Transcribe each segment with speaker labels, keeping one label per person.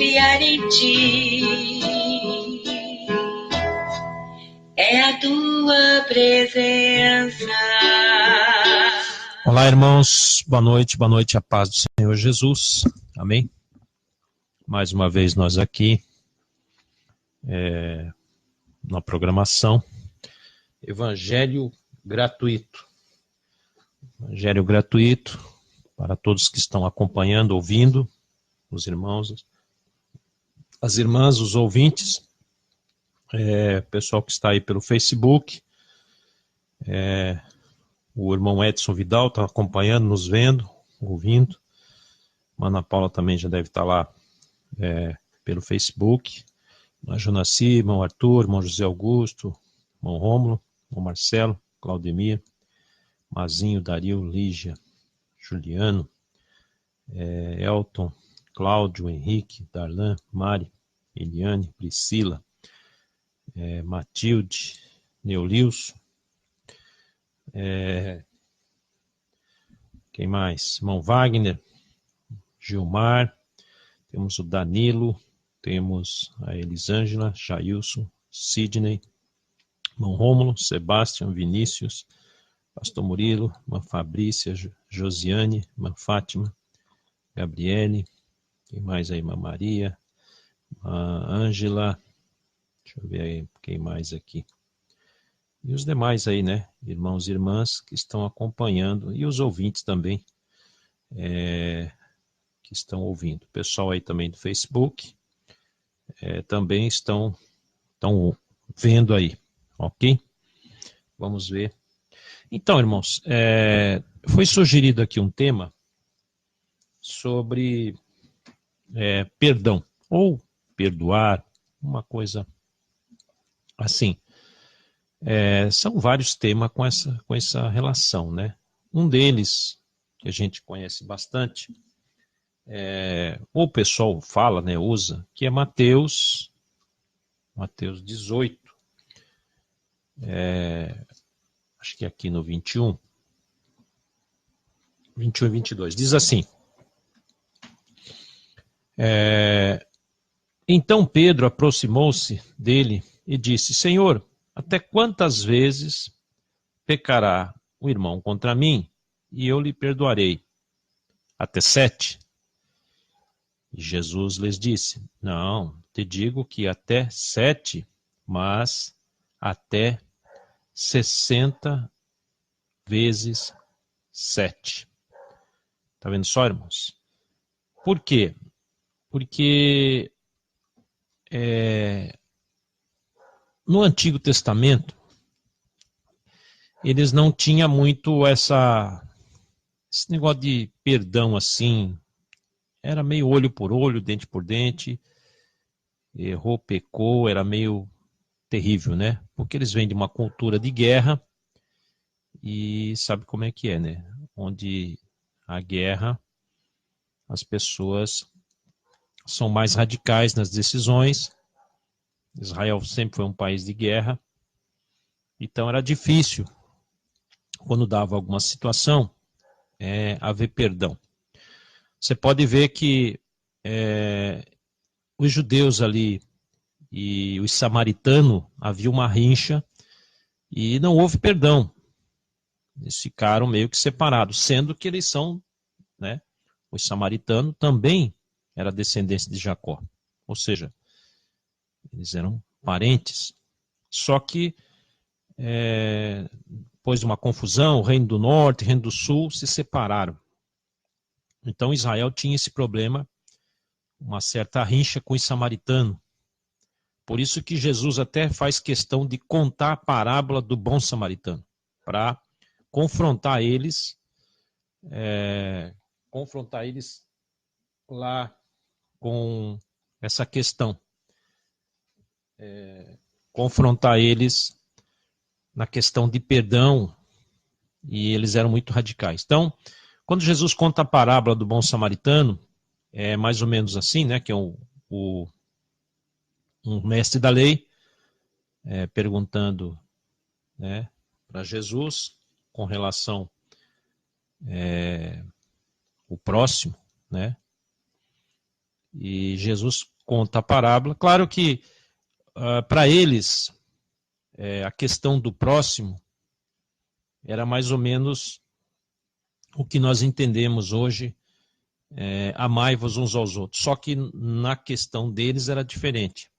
Speaker 1: confiar em ti. É a tua presença.
Speaker 2: Olá, irmãos. Boa noite, a paz do Senhor Jesus. Amém? Mais uma vez nós aqui na programação Evangelho Gratuito. Evangelho Gratuito para todos que estão acompanhando, ouvindo, os irmãos, as irmãs, os ouvintes, pessoal que está aí pelo Facebook, o irmão Edson Vidal está acompanhando, nos vendo, ouvindo. Ana Paula também já deve estar lá pelo Facebook. Irmã Jonaci, irmão Arthur, irmão José Augusto, irmão Rômulo, irmão Marcelo, Claudemir, Mazinho, Dario, Lígia, Juliano, Elton, Cláudio, Henrique, Darlan, Mari, Eliane, Priscila, Matilde, Neulilson, quem mais? Irmão Wagner, Gilmar, temos o Danilo, temos a Elisângela, Jailson, Sidney, irmão Rômulo, Sebastião, Vinícius, Pastor Murilo, irmã Fabrícia, Josiane, irmã Fátima, Gabriele, quem mais aí? Irmã Maria, irmã Ângela, deixa eu ver aí quem mais aqui. E os demais aí, né? Irmãos e irmãs que estão acompanhando, e os ouvintes também, que estão ouvindo. O pessoal aí também do Facebook, também estão vendo aí, ok? Vamos ver. Então, irmãos, foi sugerido aqui um tema sobre perdão, ou perdoar, uma coisa assim. São vários temas com essa relação, né? Um deles, que a gente conhece bastante, ou o pessoal fala, né, usa, que é Mateus 18, acho que é aqui no 21 e 22, diz assim: então Pedro aproximou-se dele e disse: Senhor, até quantas vezes pecará o irmão contra mim e eu lhe perdoarei? Até 7? E Jesus lhes disse: não, te digo que até 7, mas até 60 vezes 7. Tá vendo só, irmãos? Por quê? Porque no Antigo Testamento eles não tinham muito esse negócio de perdão assim. Era meio olho por olho, dente por dente. Errou, pecou, era meio terrível, né? Porque eles vêm de uma cultura de guerra e sabe como é que é, né? Onde a guerra, as pessoas são mais radicais nas decisões. Israel sempre foi um país de guerra, então era difícil, quando dava alguma situação, haver perdão. Você pode ver que os judeus ali e os samaritanos, havia uma rincha e não houve perdão. Eles ficaram meio que separados, sendo que eles são, né, os samaritanos também era descendência de Jacó. Ou seja, eles eram parentes. Só que, depois de uma confusão, o reino do norte, o reino do sul se separaram. Então Israel tinha esse problema, uma certa rincha com os samaritanos. Por isso que Jesus até faz questão de contar a parábola do bom samaritano, para confrontar eles lá com essa questão. Confrontar eles na questão de perdão, e eles eram muito radicais. Então, quando Jesus conta a parábola do bom samaritano, é mais ou menos assim, né, que é um mestre da lei perguntando, né, para Jesus com relação ao próximo, né, E Jesus conta a parábola. Claro que para eles a questão do próximo era mais ou menos o que nós entendemos hoje, amai-vos uns aos outros. Só que na questão deles era diferente.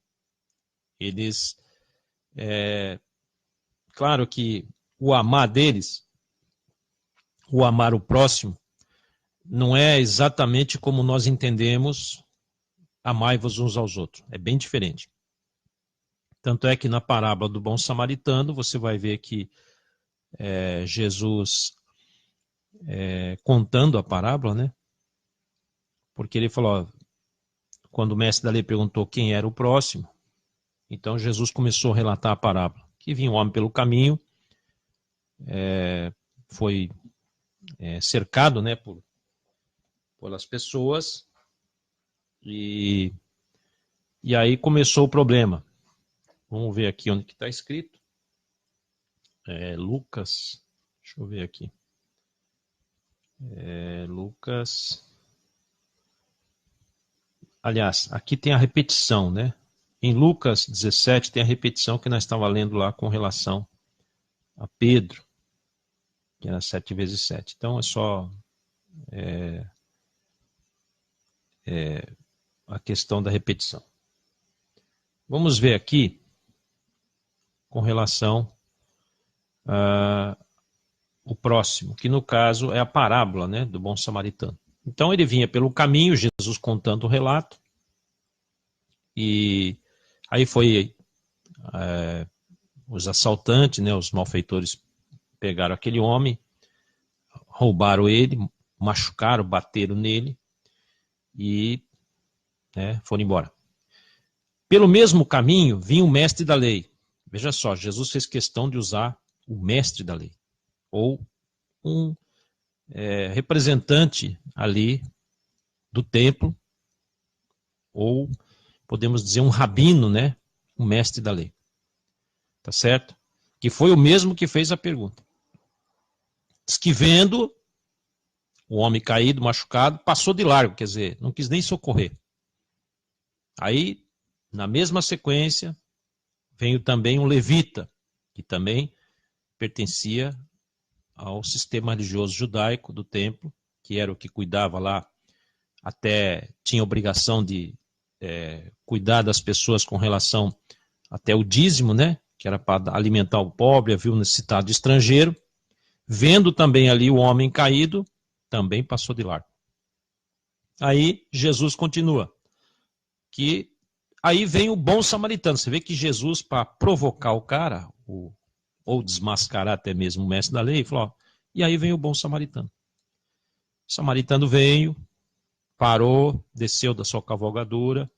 Speaker 2: Eles, claro que o amar deles, o amar o próximo, não é exatamente como nós entendemos amai-vos uns aos outros. É bem diferente. Tanto é que na parábola do bom samaritano, você vai ver que Jesus contando a parábola, né? Porque ele falou, quando o mestre da lei perguntou quem era o próximo, então Jesus começou a relatar a parábola. Que vinha um homem pelo caminho, foi cercado, né, pelas pessoas, e aí começou o problema. Vamos ver aqui onde que está escrito. Lucas, deixa eu ver aqui. Lucas. Aliás, aqui tem a repetição, né? Em Lucas 17 tem a repetição que nós estávamos lendo lá com relação a Pedro, que era 7 vezes 7. Então é só a questão da repetição. Vamos ver aqui com relação ao próximo, que no caso é a parábola, né, do bom samaritano. Então ele vinha pelo caminho, Jesus contando o relato, e aí foi os assaltantes, né, os malfeitores pegaram aquele homem, roubaram ele, machucaram, bateram nele e foram embora. Pelo mesmo caminho vinha o mestre da lei. Veja só, Jesus fez questão de usar o mestre da lei, ou um representante ali do templo, ou podemos dizer um rabino, né? O mestre da lei. Tá certo? Que foi o mesmo que fez a pergunta. Diz que vendo o homem caído, machucado, passou de largo, quer dizer, não quis nem socorrer. Aí, na mesma sequência, veio também um levita, que também pertencia ao sistema religioso judaico do templo, que era o que cuidava lá, até tinha obrigação de cuidar das pessoas com relação até o dízimo, né? Que era para alimentar o pobre, havia um necessitado estrangeiro. Vendo também ali o homem caído, também passou de largo. Aí Jesus continua, que aí vem o bom samaritano. Você vê que Jesus, para provocar o cara, ou desmascarar até mesmo o mestre da lei, falou, e aí vem o bom samaritano. O samaritano veio, parou, desceu da sua cavalgadura,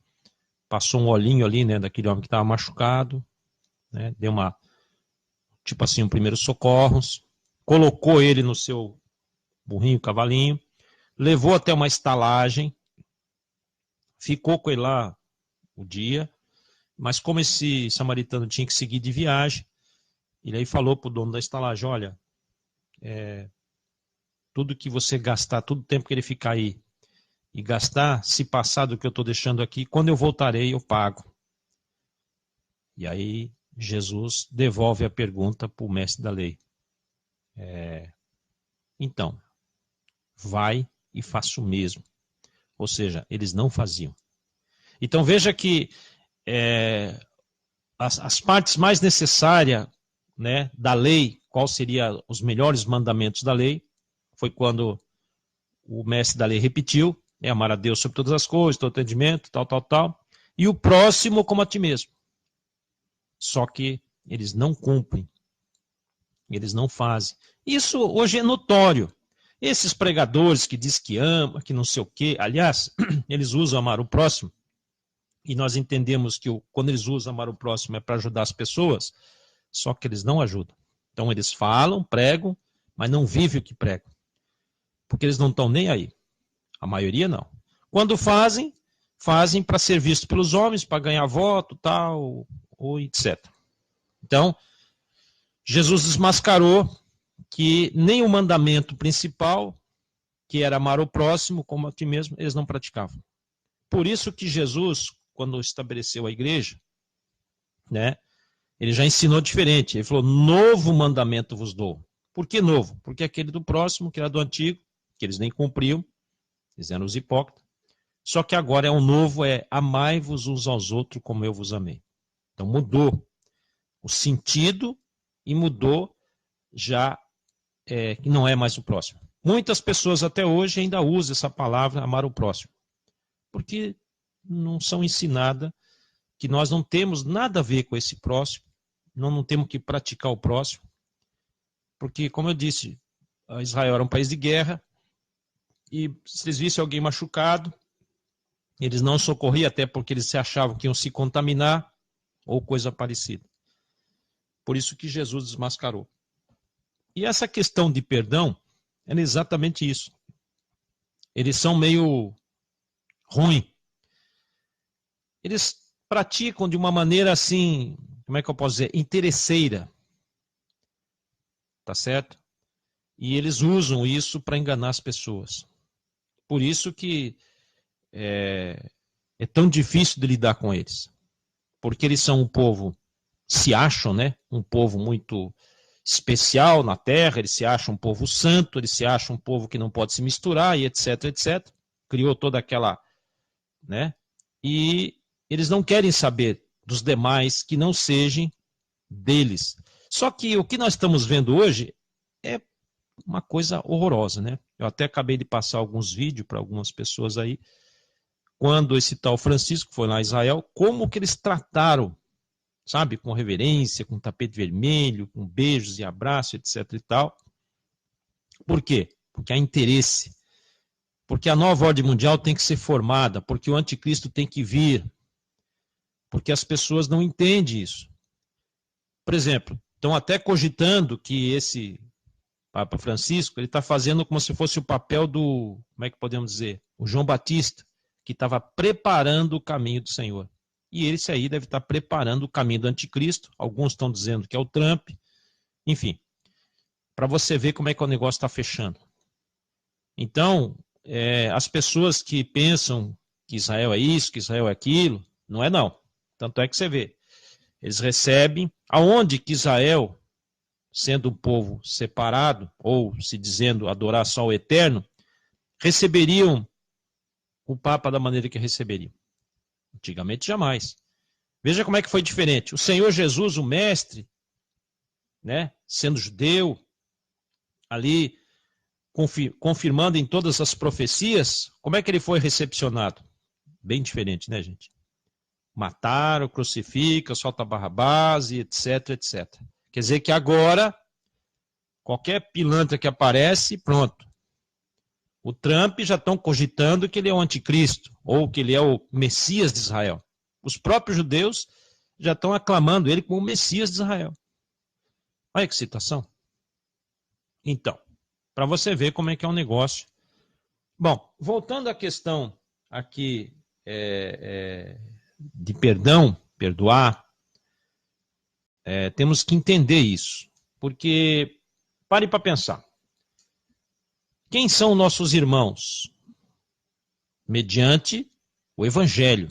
Speaker 2: passou um olhinho ali, né, daquele homem que estava machucado, né, deu tipo assim, um primeiro socorros, colocou ele no seu burrinho, cavalinho, levou até uma estalagem, ficou com ele lá o dia, mas como esse samaritano tinha que seguir de viagem, ele aí falou para o dono da estalagem, olha, tudo que você gastar, todo o tempo que ele ficar aí, e gastar, se passar do que eu estou deixando aqui, quando eu voltarei eu pago. E aí Jesus devolve a pergunta para o mestre da lei. Então, vai e faça o mesmo. Ou seja, eles não faziam. Então veja que as partes mais necessárias, né, da lei, qual seria os melhores mandamentos da lei, foi quando o mestre da lei repetiu, amar a Deus sobre todas as coisas, todo entendimento, tal, e o próximo como a ti mesmo. Só que eles não cumprem, eles não fazem. Isso hoje é notório. Esses pregadores que diz que ama, que não sei o quê, aliás, eles usam amar o próximo, e nós entendemos que quando eles usam amar o próximo é para ajudar as pessoas, só que eles não ajudam. Então eles falam, pregam, mas não vivem o que pregam. Porque eles não estão nem aí. A maioria não. Quando fazem para ser visto pelos homens, para ganhar voto, tal, ou etc. Então, Jesus desmascarou que nem o mandamento principal, que era amar o próximo como a ti mesmo, eles não praticavam. por isso que Jesus, quando estabeleceu a igreja, né, ele já ensinou diferente. Ele falou, novo mandamento vos dou. Por que novo? Porque aquele do próximo, que era do antigo, que eles nem cumpriam, eles eram os hipócritas. Só que agora é um novo, é amai-vos uns aos outros como eu vos amei. Então mudou o sentido e mudou já que não é mais o próximo. Muitas pessoas até hoje ainda usam essa palavra amar o próximo, porque não são ensinadas que nós não temos nada a ver com esse próximo, não temos que praticar o próximo, porque, como eu disse, Israel era um país de guerra, e se eles vissem alguém machucado, eles não socorriam, até porque eles se achavam que iam se contaminar, ou coisa parecida. Por isso que Jesus desmascarou. E essa questão de perdão é exatamente isso. Eles são meio ruins. Eles praticam de uma maneira assim, como é que eu posso dizer, interesseira. Tá certo? E eles usam isso para enganar as pessoas. Por isso que é tão difícil de lidar com eles. Porque eles são um povo, se acham, né? Um povo muito especial na terra, eles se acham um povo santo, eles se acham um povo que não pode se misturar, e etc, etc. Criou toda aquela, né? E eles não querem saber dos demais que não sejam deles. Só que o que nós estamos vendo hoje é uma coisa horrorosa, né? Eu até acabei de passar alguns vídeos para algumas pessoas aí, quando esse tal Francisco foi lá a Israel, como que eles trataram, sabe, com reverência, com tapete vermelho, com beijos e abraços, etc e tal. Por quê? Porque há interesse. Porque a nova ordem mundial tem que ser formada, porque o anticristo tem que vir. Porque as pessoas não entendem isso. Por exemplo, estão até cogitando que esse Papa Francisco, ele está fazendo como se fosse o papel do, como é que podemos dizer, o João Batista, que estava preparando o caminho do Senhor. E esse aí deve estar preparando o caminho do anticristo. Alguns estão dizendo que é o Trump. Enfim, para você ver como é que o negócio está fechando. Então, as pessoas que pensam que Israel é isso, que Israel é aquilo, não é não. Tanto é que você vê, eles recebem, aonde que Israel, sendo um povo separado, ou se dizendo adorar só o Eterno, receberiam o Papa da maneira que receberiam. Antigamente jamais. Veja como é que foi diferente. O Senhor Jesus, o mestre, né, sendo judeu, ali confirmando em todas as profecias, como é que ele foi recepcionado? Bem diferente, né, gente? Mataram, crucifica, solta Barrabás, etc, etc. Quer dizer que agora, qualquer pilantra que aparece, pronto. O Trump já estão cogitando que ele é o anticristo, ou que ele é o Messias de Israel. Os próprios judeus já estão aclamando ele como o Messias de Israel. Olha que situação. Então, para você ver como é que é um negócio. Bom, voltando à questão aqui de perdão, perdoar, temos que entender isso. Porque, pare para pensar. Quem são nossos irmãos? Mediante o Evangelho,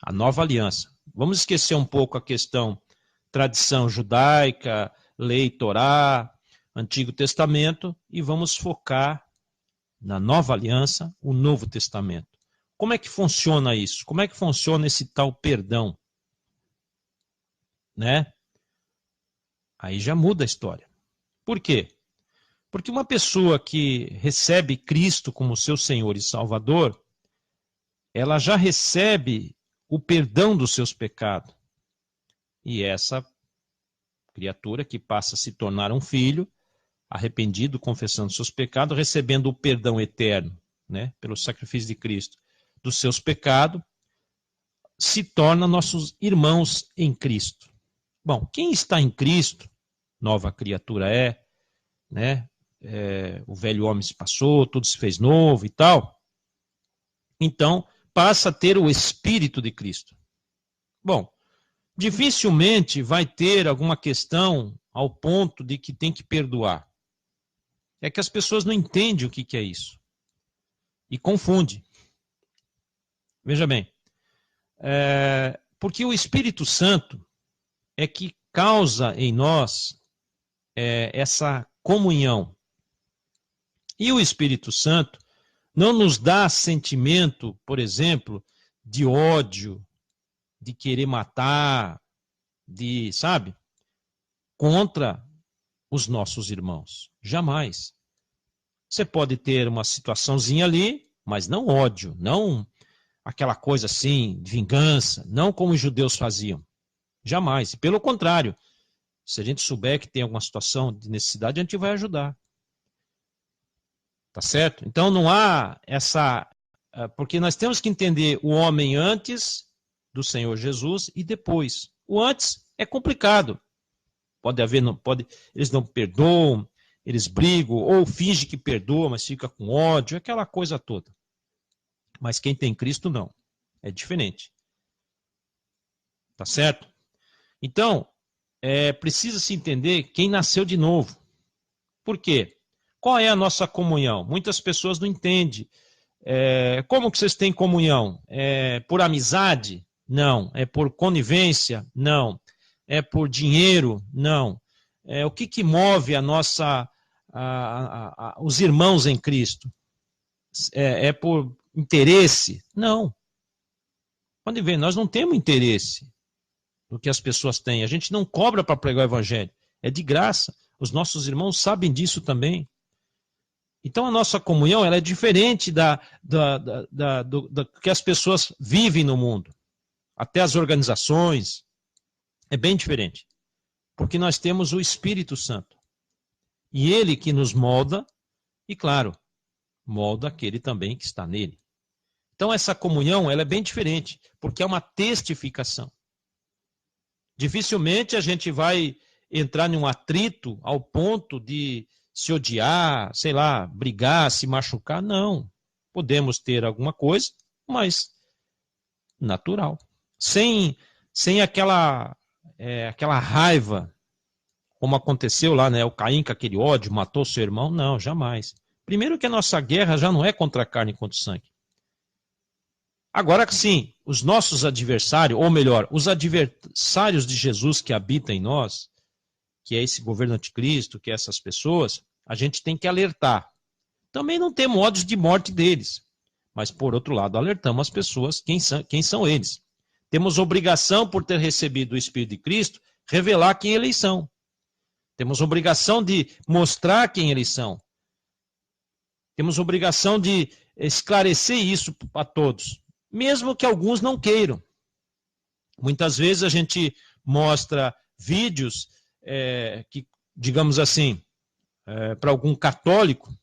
Speaker 2: a nova aliança. Vamos esquecer um pouco a questão tradição judaica, lei Torá, Antigo Testamento, e vamos focar na nova aliança, o Novo Testamento. Como é que funciona isso? Como é que funciona esse tal perdão? Né? Aí já muda a história. Por quê? Porque uma pessoa que recebe Cristo como seu Senhor e Salvador, ela já recebe o perdão dos seus pecados. E essa criatura que passa a se tornar um filho, arrependido, confessando seus pecados, recebendo o perdão eterno, né, pelo sacrifício de Cristo, dos seus pecados, se torna nossos irmãos em Cristo. Bom, quem está em Cristo, nova criatura né, o velho homem se passou, tudo se fez novo e tal, então passa a ter o Espírito de Cristo. Bom, dificilmente vai ter alguma questão ao ponto de que tem que perdoar. É que as pessoas não entendem o que é isso. E confunde. Veja bem, porque o Espírito Santo é que causa em nós essa comunhão. E o Espírito Santo não nos dá sentimento, por exemplo, de ódio, de querer matar, sabe? Contra os nossos irmãos. Jamais. Você pode ter uma situaçãozinha ali, mas não ódio, não aquela coisa assim, de vingança, não como os judeus faziam. Jamais. Pelo contrário, se a gente souber que tem alguma situação de necessidade, a gente vai ajudar. Tá certo? Então não há essa... Porque nós temos que entender o homem antes do Senhor Jesus e depois. O antes é complicado. Eles não perdoam, eles brigam, ou fingem que perdoam, mas fica com ódio, aquela coisa toda. Mas quem tem Cristo, não. É diferente. Tá certo? Então, precisa se entender quem nasceu de novo. Por quê? Qual é a nossa comunhão? Muitas pessoas não entendem. Como que vocês têm comunhão? É por amizade? Não. É por conivência? Não. É por dinheiro? Não. O que move a nossa, os irmãos em Cristo? É por interesse? Não. Pode ver, nós não temos interesse no que as pessoas têm. A gente não cobra para pregar o evangelho. É de graça. Os nossos irmãos sabem disso também. Então a nossa comunhão ela é diferente do que as pessoas vivem no mundo. Até as organizações. É bem diferente. Porque nós temos o Espírito Santo. E ele que nos molda, e claro, molda aquele também que está nele. Então essa comunhão ela é bem diferente, porque é uma testificação. Dificilmente a gente vai entrar em um atrito ao ponto de se odiar, sei lá, brigar, se machucar. Não. Podemos ter alguma coisa, mas natural. Sem aquela raiva, como aconteceu lá, né? O Caim com aquele ódio, matou seu irmão. Não, jamais. Primeiro que a nossa guerra já não é contra a carne e contra o sangue. Agora que sim, os nossos adversários, ou melhor, os adversários de Jesus que habitam em nós, que é esse governo anticristo, que é essas pessoas, a gente tem que alertar. Também não temos ódios de morte deles, mas por outro lado alertamos as pessoas quem são eles. Temos obrigação, por ter recebido o Espírito de Cristo, revelar quem eles são. Temos obrigação de mostrar quem eles são. Temos obrigação de esclarecer isso a todos, mesmo que alguns não queiram. Muitas vezes a gente mostra vídeos que, digamos assim, para algum católico,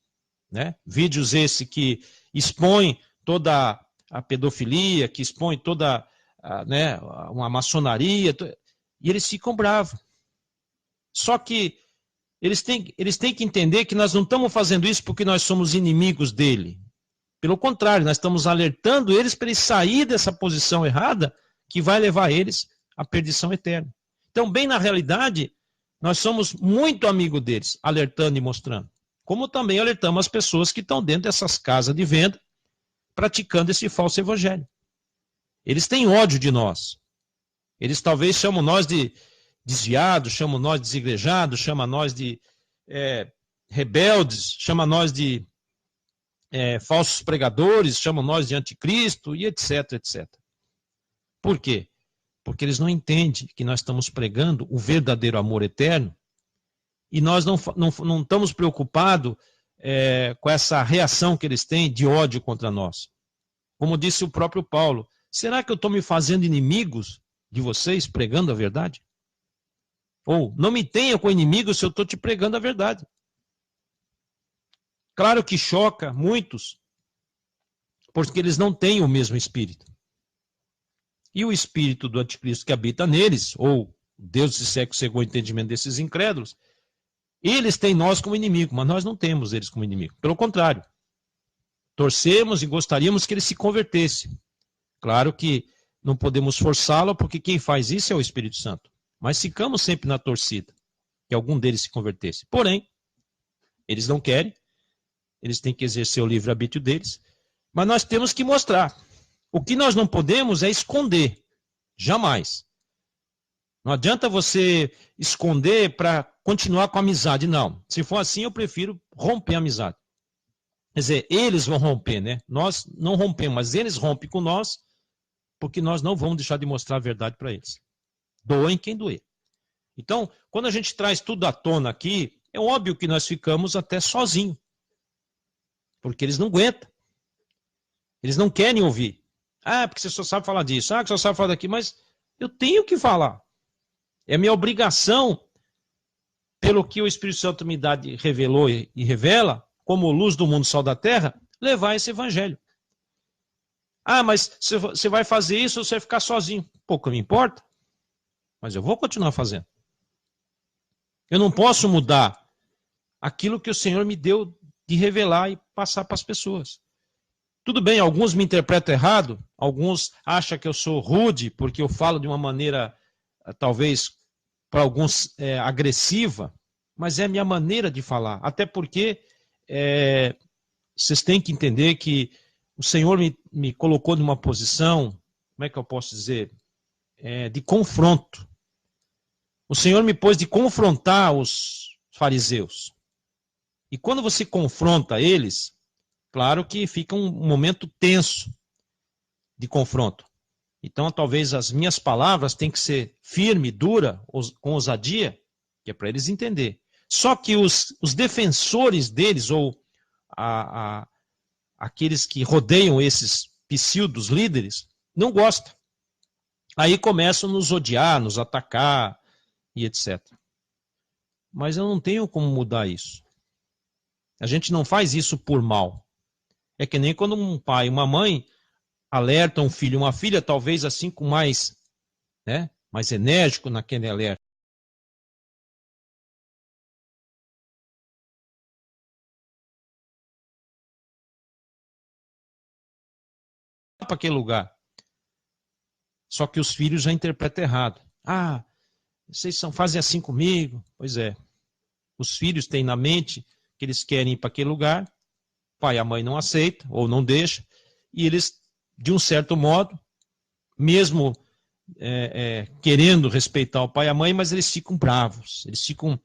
Speaker 2: né? Vídeos esse que expõem toda a pedofilia, que expõem toda uma maçonaria, e eles ficam bravos. Só que eles têm que entender que nós não estamos fazendo isso porque nós somos inimigos dele. Pelo contrário, nós estamos alertando eles para eles sair dessa posição errada que vai levar eles à perdição eterna. Então, bem na realidade, nós somos muito amigos deles, alertando e mostrando. Como também alertamos as pessoas que estão dentro dessas casas de venda, praticando esse falso evangelho. Eles têm ódio de nós. Eles talvez chamam nós de desviados, chamam nós de desigrejados, chamam nós de rebeldes, chamam nós de falsos pregadores, chamam nós de anticristo e etc, etc. Por quê? Porque eles não entendem que nós estamos pregando o verdadeiro amor eterno e nós não estamos preocupados com essa reação que eles têm de ódio contra nós. Como disse o próprio Paulo, será que eu estou me fazendo inimigos de vocês pregando a verdade? Ou não me tenha com inimigos se eu estou te pregando a verdade. Claro que choca muitos, porque eles não têm o mesmo espírito. E o espírito do anticristo que habita neles, ou Deus desse século segundo o entendimento desses incrédulos, eles têm nós como inimigo, mas nós não temos eles como inimigo. Pelo contrário, torcemos e gostaríamos que eles se convertessem. Claro que não podemos forçá-lo, porque quem faz isso é o Espírito Santo. Mas ficamos sempre na torcida, que algum deles se convertesse. Porém, eles não querem, eles têm que exercer o livre-arbítrio deles, mas nós temos que mostrar. O que nós não podemos é esconder. Jamais. Não adianta você esconder para continuar com a amizade, não. Se for assim, eu prefiro romper a amizade. Quer dizer, eles vão romper, né? Nós não rompemos, mas eles rompem com nós, porque nós não vamos deixar de mostrar a verdade para eles. Doem quem doer. Então, quando a gente traz tudo à tona aqui, é óbvio que nós ficamos até sozinhos. Porque eles não aguentam. Eles não querem ouvir. Ah, porque você só sabe falar disso. Ah, que você só sabe falar daqui. Mas eu tenho que falar. É minha obrigação, pelo que o Espírito Santo me dá, revelou e revela, como luz do mundo, sal da terra, levar esse evangelho. Ah, mas você vai fazer isso ou você vai ficar sozinho? Pouco me importa. Mas eu vou continuar fazendo. Eu não posso mudar aquilo que o Senhor me deu de revelar e passar para as pessoas. Tudo bem, alguns me interpretam errado, alguns acham que eu sou rude, porque eu falo de uma maneira, talvez, para alguns, agressiva, mas é a minha maneira de falar. Até porque vocês têm que entender que o Senhor me colocou numa posição, como é que eu posso dizer, de confronto. O Senhor me pôs de confrontar os fariseus. E quando você confronta eles, claro que fica um momento tenso de confronto. Então, talvez as minhas palavras tenham que ser firme, dura, com ousadia, que é para eles entenderem. Só que os defensores deles, ou aqueles que rodeiam esses pseudos líderes, não gostam. Aí começam a nos odiar, nos atacar e etc. Mas eu não tenho como mudar isso. A gente não faz isso por mal. É que nem quando um pai e uma mãe alertam um filho e uma filha, talvez assim com mais enérgico naquele alerta. Para aquele lugar. Só que os filhos já interpretam errado. Ah, vocês fazem assim comigo? Pois é. Os filhos têm na mente que eles querem ir para aquele lugar, o pai e a mãe não aceitam ou não deixam, e eles, de um certo modo, mesmo querendo respeitar o pai e a mãe, mas eles ficam bravos, eles ficam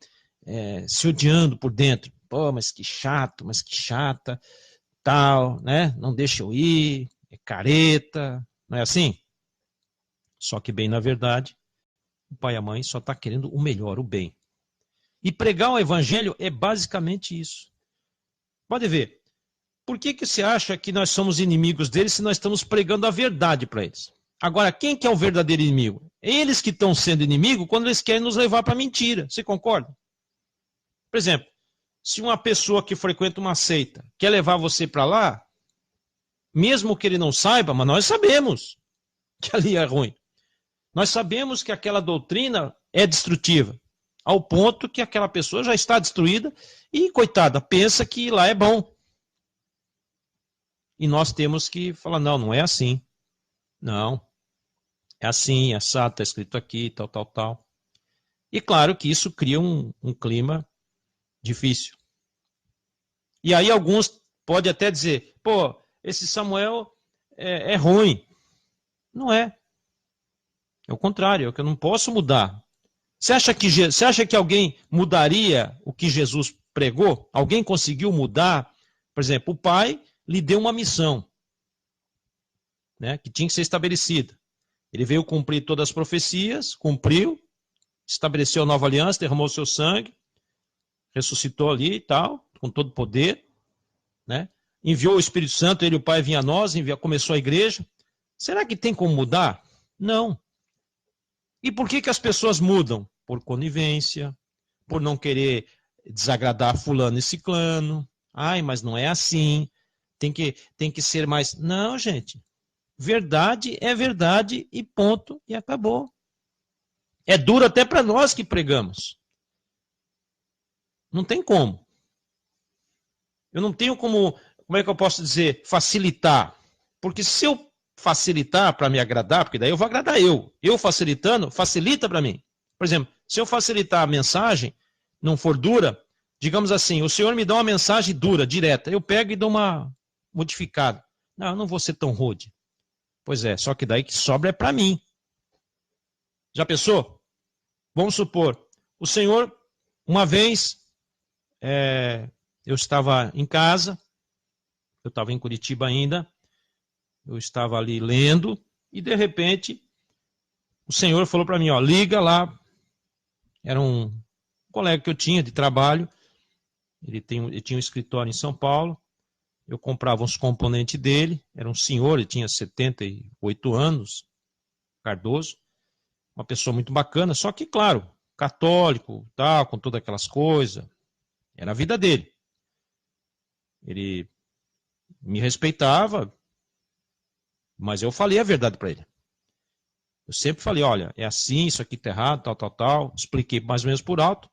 Speaker 2: se odiando por dentro. Pô, mas que chato, mas que chata, tal, né? Não deixa eu ir, é careta, não é assim? Só que, bem na verdade, o pai e a mãe só está querendo o melhor, o bem. E pregar o evangelho é basicamente isso. Pode ver. Por que você acha que nós somos inimigos deles se nós estamos pregando a verdade para eles? Agora, quem que é o verdadeiro inimigo? Eles que estão sendo inimigo quando eles querem nos levar para a mentira. Você concorda? Por exemplo, se uma pessoa que frequenta uma seita quer levar você para lá, mesmo que ele não saiba, mas nós sabemos que ali é ruim. Nós sabemos que aquela doutrina é destrutiva, ao ponto que aquela pessoa já está destruída e, coitada, pensa que lá é bom. E nós temos que falar, não é assim. Não, é assim, é assado, está escrito aqui, tal, tal, tal. E claro que isso cria um clima difícil. E aí alguns podem até dizer, pô, esse Samuel é ruim. Não é. É o contrário, é que eu não posso mudar. Você acha que alguém mudaria o que Jesus pregou? Alguém conseguiu mudar? Por exemplo, o pai lhe deu uma missão, né, que tinha que ser estabelecida. Ele veio cumprir todas as profecias, cumpriu, estabeleceu a nova aliança, derramou seu sangue, ressuscitou ali e tal, com todo poder, né? Enviou o Espírito Santo, ele e o Pai vinha a nós, começou a igreja. Será que tem como mudar? Não. E por que as pessoas mudam? Por conivência, por não querer desagradar fulano e ciclano. Ai, mas não é assim. Tem que ser mais... Não, gente. Verdade é verdade e ponto, e acabou. É duro até para nós que pregamos. Não tem como. Eu não tenho como é que eu posso dizer, facilitar. Porque se eu facilitar para me agradar, porque daí eu vou agradar eu facilitando, facilita para mim. Por exemplo, se eu facilitar a mensagem, não for dura, digamos assim, o senhor me dá uma mensagem dura, direta, eu pego e dou uma modificada. Não, eu não vou ser tão rude. Pois é, só que daí que sobra é para mim. Já pensou? Vamos supor, o senhor, uma vez, eu estava em casa, eu estava em Curitiba ainda, eu estava ali lendo, e de repente, o senhor falou para mim, ó, liga lá, era um colega que eu tinha de trabalho, ele tinha um escritório em São Paulo, eu comprava uns componentes dele, era um senhor, ele tinha 78 anos, Cardoso, uma pessoa muito bacana, só que, claro, católico, tal, com todas aquelas coisas, era a vida dele. Ele me respeitava, mas eu falei a verdade para ele. Eu sempre falei, olha, é assim, isso aqui tá errado, tal, tal, tal. Expliquei mais ou menos por alto.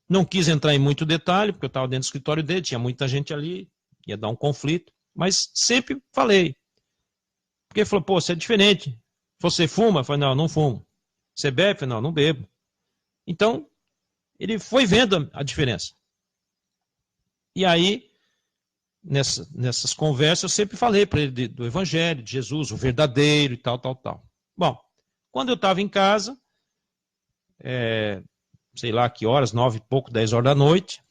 Speaker 2: Não quis entrar em muito detalhe, porque eu estava dentro do escritório dele, tinha muita gente ali, ia dar um conflito, mas sempre falei. Porque ele falou, pô, você é diferente. Você fuma? Eu falei, não, não fumo. Você bebe? Eu falei, não, não bebo. Então, ele foi vendo a diferença. E aí, nessas conversas, eu sempre falei para ele do Evangelho, de Jesus, o verdadeiro e tal, tal, tal. Bom, quando eu estava em casa, sei lá que horas, 9 e pouco, 10 horas da noite,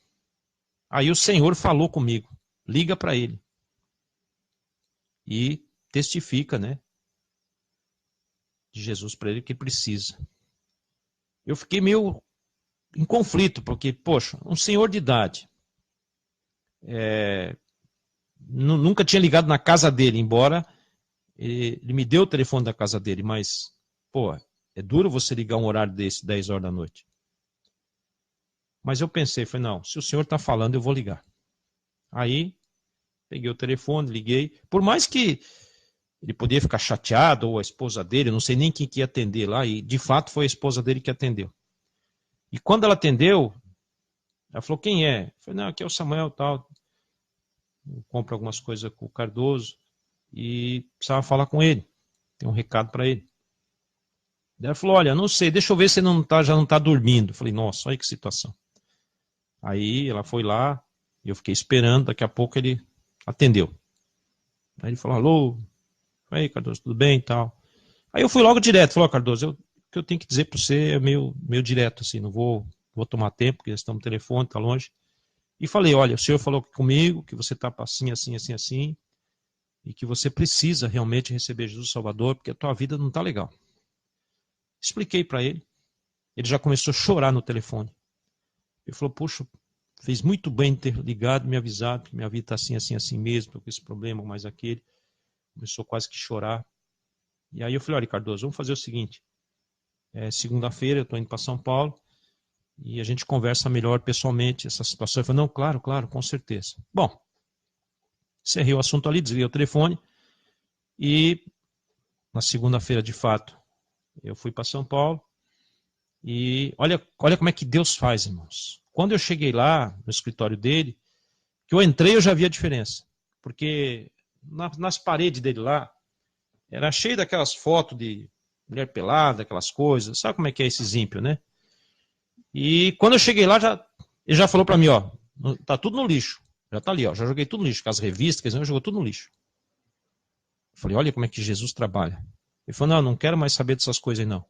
Speaker 2: aí o Senhor falou comigo, liga para ele e testifica, né, de Jesus para ele que precisa. Eu fiquei meio em conflito, porque, poxa, um senhor de idade, nunca tinha ligado na casa dele, embora ele me deu o telefone da casa dele, mas, pô, é duro você ligar um horário desse, 10 horas da noite. Mas eu pensei, falei, não, se o senhor está falando, eu vou ligar. Aí, peguei o telefone, liguei. Por mais que ele podia ficar chateado, ou a esposa dele, não sei nem quem que ia atender lá, e de fato foi a esposa dele que atendeu. E quando ela atendeu, ela falou, quem é? Eu falei, não, aqui é o Samuel, tal. Eu compro algumas coisas com o Cardoso e precisava falar com ele. Tem um recado para ele. Daí ela falou, olha, não sei, deixa eu ver se ele já não está dormindo. Eu falei, nossa, olha que situação. Aí ela foi lá, eu fiquei esperando, daqui a pouco ele atendeu. Aí ele falou, alô, aí Cardoso, tudo bem e tal. Aí eu fui logo direto, falou, Cardoso, o que eu tenho que dizer para você é meio direto, assim, não vou tomar tempo, porque estamos no telefone, está longe. E falei, olha, o senhor falou comigo que você está assim, assim, assim, assim, e que você precisa realmente receber Jesus Salvador, porque a tua vida não está legal. Expliquei para ele, ele já começou a chorar no telefone. Ele falou, puxa, fez muito bem ter ligado, me avisado que minha vida está assim, assim, assim mesmo, estou com esse problema, mais aquele. Começou quase que a chorar. E aí eu falei, olha, Cardoso, vamos fazer o seguinte, segunda-feira eu estou indo para São Paulo, e a gente conversa melhor pessoalmente essa situação. Ele falou, não, claro, claro, com certeza. Bom, encerrei o assunto ali, desliguei o telefone, e na segunda-feira, de fato, eu fui para São Paulo, e olha como é que Deus faz, irmãos. Quando eu cheguei lá, no escritório dele, que eu entrei, eu já vi a diferença. Porque nas paredes dele lá, era cheio daquelas fotos de mulher pelada, aquelas coisas. Sabe como é que é esses ímpios, né? E quando eu cheguei lá, ele já falou para mim, ó, tá tudo no lixo. Já tá ali, ó, já joguei tudo no lixo. Com as revistas, jogou tudo no lixo. Eu falei, olha como é que Jesus trabalha. Ele falou, não quero mais saber dessas coisas aí, não.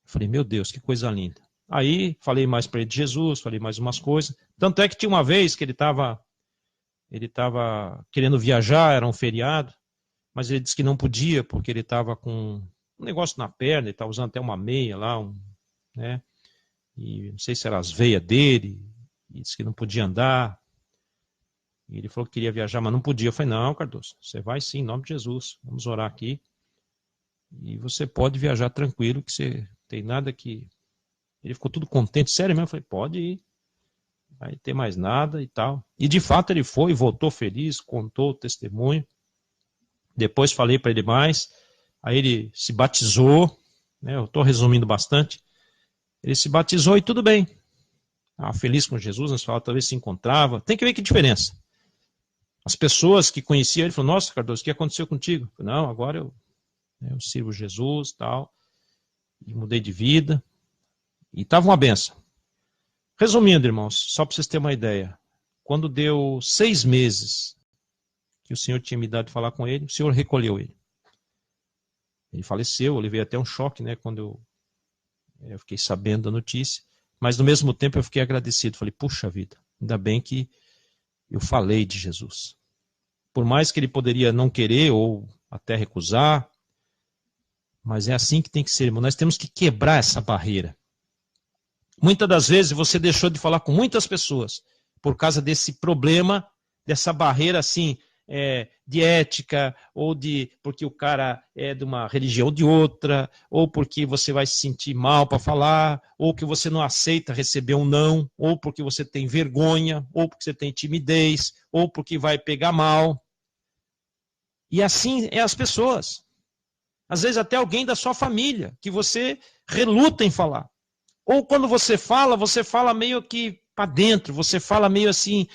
Speaker 2: Eu falei, meu Deus, que coisa linda. Aí falei mais para ele de Jesus, falei mais umas coisas. Tanto é que tinha uma vez que ele estava querendo viajar, era um feriado, mas ele disse que não podia porque ele estava com um negócio na perna, ele estava usando até uma meia lá, né? E não sei se eram as veias dele, e disse que não podia andar. E ele falou que queria viajar, mas não podia. Eu falei, não, Cardoso, você vai sim, em nome de Jesus. Vamos orar aqui. E você pode viajar tranquilo, que você tem nada que... Ele ficou tudo contente, sério mesmo. Eu falei, pode ir, vai ter mais nada e tal. E de fato ele foi, voltou feliz, contou o testemunho. Depois falei para ele mais, aí ele se batizou, né? Eu estou resumindo bastante. Ele se batizou e tudo bem. Feliz com Jesus, nós falávamos, talvez se encontrava. Tem que ver que diferença. As pessoas que conheciam ele falaram, nossa, Cardoso, o que aconteceu contigo? Eu falei, não, agora eu sirvo Jesus e tal. E mudei de vida. E estava uma benção. Resumindo, irmãos, só para vocês terem uma ideia. Quando deu 6 meses que o Senhor tinha me dado de falar com ele, o Senhor recolheu ele. Ele faleceu, eu levei até um choque, né, quando eu fiquei sabendo da notícia. Mas, no mesmo tempo, eu fiquei agradecido. Falei, puxa vida, ainda bem que eu falei de Jesus. Por mais que ele poderia não querer ou até recusar, mas é assim que tem que ser, irmão. Nós temos que quebrar essa barreira. Muitas das vezes você deixou de falar com muitas pessoas por causa desse problema, dessa barreira assim, de ética, ou porque o cara é de uma religião ou de outra, ou porque você vai se sentir mal para falar, ou que você não aceita receber um não, ou porque você tem vergonha, ou porque você tem timidez, ou porque vai pegar mal. E assim é as pessoas. Às vezes até alguém da sua família, que você reluta em falar. Ou quando você fala meio que para dentro, você fala meio assim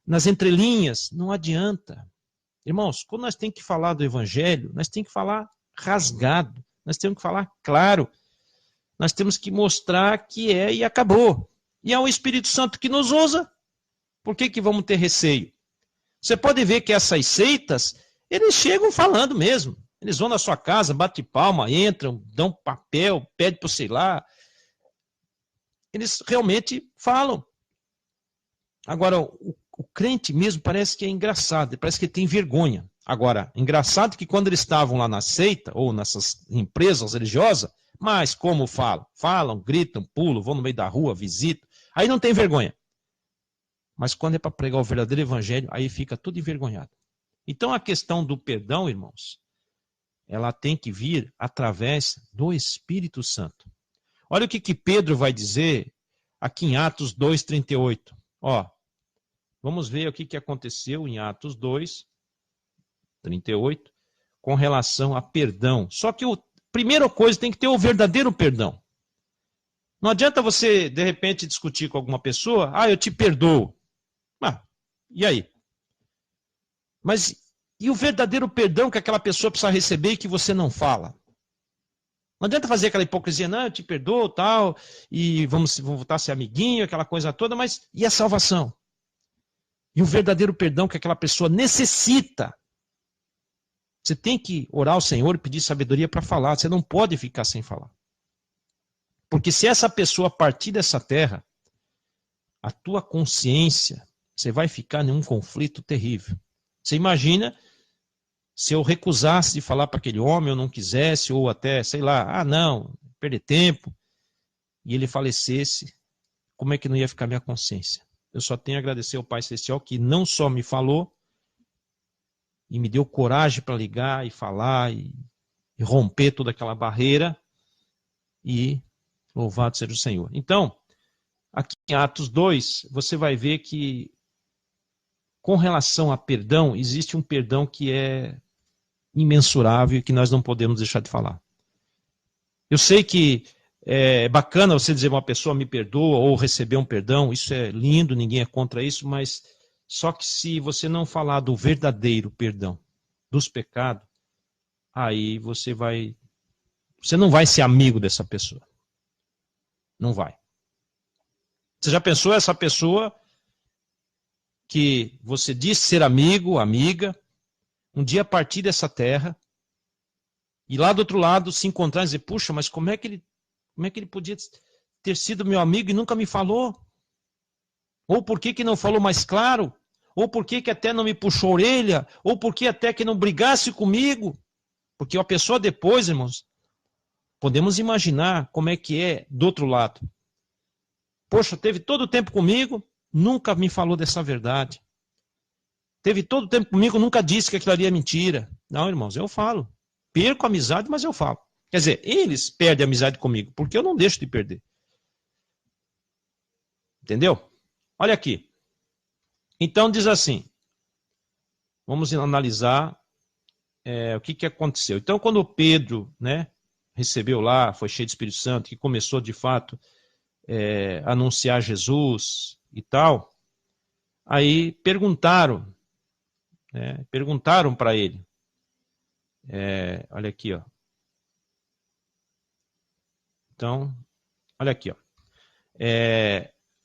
Speaker 2: nas entrelinhas. Não adianta. Irmãos, quando nós temos que falar do evangelho, nós temos que falar rasgado, nós temos que falar claro, nós temos que mostrar que é e acabou. E é o Espírito Santo que nos usa, por que vamos ter receio? Você pode ver que essas seitas, eles chegam falando mesmo. Eles vão na sua casa, batem palma, entram, dão papel, pedem para sei lá. Eles realmente falam. Agora, o crente mesmo parece que é engraçado, parece que tem vergonha. Agora, engraçado que quando eles estavam lá na seita, ou nessas empresas religiosas, mas como falam? Falam, gritam, pulam, vão no meio da rua, visitam. Aí não tem vergonha. Mas quando é para pregar o verdadeiro evangelho, aí fica tudo envergonhado. Então a questão do perdão, irmãos, ela tem que vir através do Espírito Santo. Olha o que Pedro vai dizer aqui em Atos 2:38. Ó, vamos ver o que aconteceu em Atos 2:38 com relação a perdão. Só que a primeira coisa tem que ter o verdadeiro perdão. Não adianta você, de repente, discutir com alguma pessoa, eu te perdoo. E aí? Mas e o verdadeiro perdão que aquela pessoa precisa receber e que você não fala? Não adianta fazer aquela hipocrisia, não, eu te perdoo, tal, e vamos voltar a ser amiguinho, aquela coisa toda, mas e a salvação? E o verdadeiro perdão que aquela pessoa necessita? Você tem que orar ao Senhor e pedir sabedoria para falar, você não pode ficar sem falar. Porque se essa pessoa partir dessa terra, a tua consciência, você vai ficar em um conflito terrível. Você imagina se eu recusasse de falar para aquele homem, eu não quisesse, ou até, sei lá, não, perder tempo, e ele falecesse, como é que não ia ficar minha consciência? Eu só tenho a agradecer ao Pai Celestial que não só me falou, e me deu coragem para ligar e falar, e romper toda aquela barreira, e louvado seja o Senhor. Então, aqui em Atos 2, você vai ver que, com relação a perdão, existe um perdão que é imensurável e que nós não podemos deixar de falar. Eu sei que é bacana você dizer uma pessoa me perdoa ou receber um perdão, isso é lindo, ninguém é contra isso, mas só que se você não falar do verdadeiro perdão dos pecados, aí você não vai ser amigo dessa pessoa. Não vai. Você já pensou essa pessoa que você diz ser amigo, amiga, um dia partir dessa terra e lá do outro lado se encontrar e dizer, puxa, mas como é que ele podia ter sido meu amigo e nunca me falou? Ou por que não falou mais claro? Ou por que até não me puxou a orelha? Ou por que até que não brigasse comigo? Porque a pessoa depois, irmãos, podemos imaginar como é que é do outro lado. Poxa, teve todo o tempo comigo, nunca me falou dessa verdade. Teve todo o tempo comigo, nunca disse que aquilo ali é mentira. Não, irmãos, eu falo. Perco a amizade, mas eu falo. Quer dizer, eles perdem a amizade comigo, porque eu não deixo de perder. Entendeu? Olha aqui. Então diz assim, vamos analisar o que aconteceu. Então quando Pedro, recebeu lá, foi cheio de Espírito Santo, que começou de fato a anunciar Jesus e tal, aí perguntaram para ele, olha aqui, ó. Então, olha aqui, ó.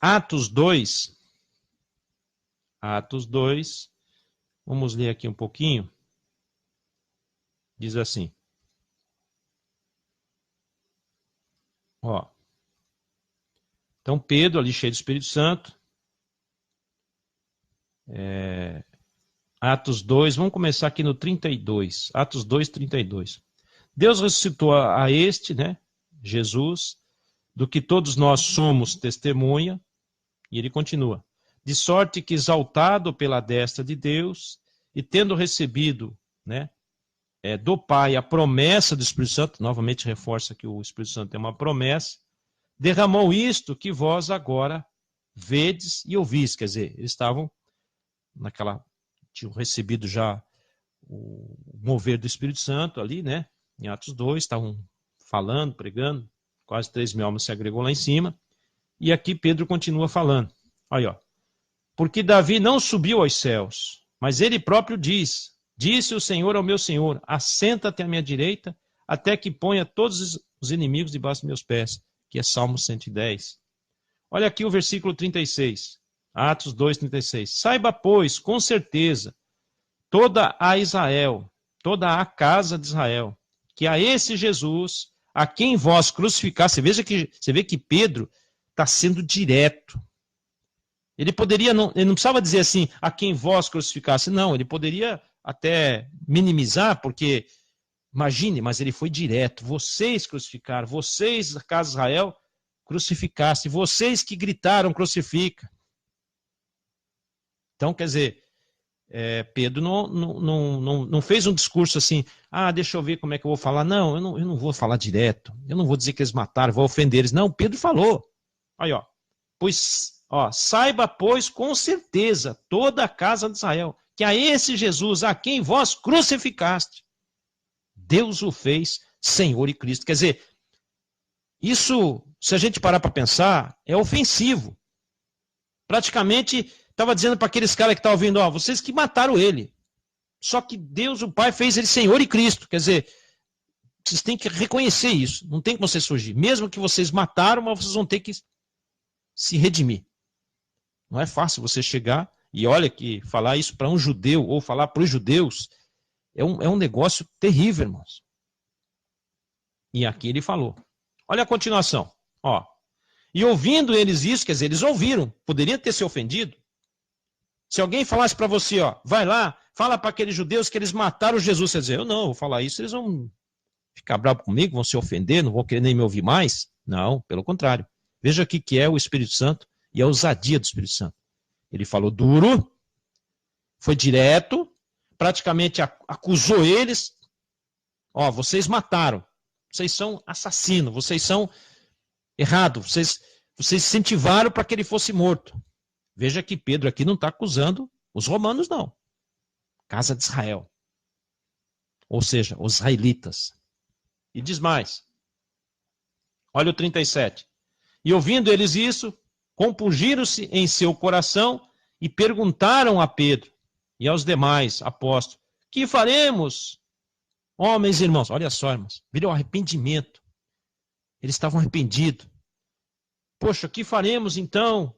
Speaker 2: Atos 2, vamos ler aqui um pouquinho, diz assim, Ó. Então, Pedro, ali cheio do Espírito Santo. Atos 2, vamos começar aqui no 32. Atos 2, 32. Deus ressuscitou a este, né, Jesus, do que todos nós somos testemunha, e ele continua. De sorte que, exaltado pela destra de Deus, e tendo recebido, né, do Pai a promessa do Espírito Santo, novamente reforça que o Espírito Santo tem uma promessa, derramou isto que vós agora vedes e ouvis. Quer dizer, eles estavam tinham recebido já o mover do Espírito Santo ali, né? Em Atos 2, estavam falando, pregando, quase 3.000 almas se agregou lá em cima. E aqui Pedro continua falando. Olha, ó. Porque Davi não subiu aos céus, mas ele próprio disse o Senhor ao meu Senhor, assenta-te à minha direita, até que ponha todos os inimigos debaixo dos meus pés, que é Salmo 110. Olha aqui o versículo 36, Atos 2, 36. Saiba, pois, com certeza, toda a Israel, toda a casa de Israel, que a esse Jesus, a quem vós crucificaste, você vê que Pedro está sendo direto. Ele não precisava dizer assim, a quem vós crucificaste, não, ele poderia até minimizar, porque, imagine, mas ele foi direto, vocês crucificaram, vocês, a casa de Israel, crucificaste, vocês que gritaram, crucifica. Então, quer dizer, Pedro não fez um discurso assim, deixa eu ver como é que eu vou falar. Não, eu não vou falar direto, eu não vou dizer que eles mataram, vou ofender eles. Não, Pedro falou. Aí, ó, saiba, pois, com certeza, toda a casa de Israel, que a esse Jesus, a quem vós crucificaste, Deus o fez Senhor e Cristo. Quer dizer, isso, se a gente parar para pensar, é ofensivo. Praticamente, estava dizendo para aqueles caras que estavam ouvindo, vocês que mataram ele. Só que Deus, o Pai, fez ele Senhor e Cristo. Quer dizer, vocês têm que reconhecer isso. Não tem como vocês fugir. Mesmo que vocês mataram, mas vocês vão ter que se redimir. Não é fácil você chegar e olha que falar isso para um judeu ou falar para os judeus é um negócio terrível, irmãos. E aqui ele falou. Olha a continuação. E ouvindo eles isso, quer dizer, eles ouviram, poderiam ter se ofendido. Se alguém falasse para você, vai lá, fala para aqueles judeus que eles mataram Jesus, você dizer, eu não vou falar isso, eles vão ficar bravos comigo, vão se ofender, não vão querer nem me ouvir mais. Não, pelo contrário. Veja aqui que é o Espírito Santo e a ousadia do Espírito Santo. Ele falou duro, foi direto, praticamente acusou eles. Vocês mataram, vocês são assassinos, vocês são errados, vocês incentivaram para que ele fosse morto. Veja que Pedro aqui não está acusando os romanos, não. Casa de Israel. Ou seja, os israelitas. E diz mais. Olha o 37. E ouvindo eles isso, compungiram-se em seu coração e perguntaram a Pedro e aos demais apóstolos, que faremos, homens e irmãos? Olha só, irmãos, virou arrependimento. Eles estavam arrependidos. Poxa, que faremos então?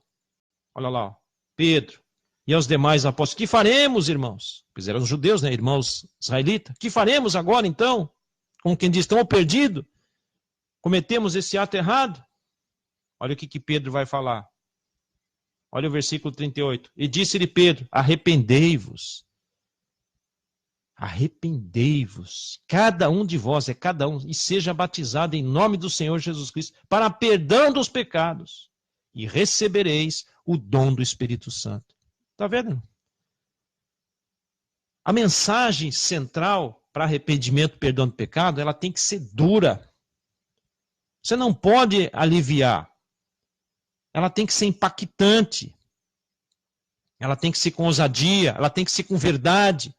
Speaker 2: Olha lá, Pedro e aos demais apóstolos, que faremos, irmãos? Pois eram os judeus, né, irmãos israelitas. Que faremos agora então? Como quem diz, estão perdidos? Cometemos esse ato errado? Olha o que Pedro vai falar. Olha o versículo 38. E disse-lhe Pedro, arrependei-vos. Arrependei-vos. Cada um de vós, cada um, e seja batizado em nome do Senhor Jesus Cristo, para perdão dos pecados. E recebereis o dom do Espírito Santo. Está vendo? A mensagem central para arrependimento e perdão do pecado, ela tem que ser dura. Você não pode aliviar. Ela tem que ser impactante. Ela tem que ser com ousadia, ela tem que ser com verdade.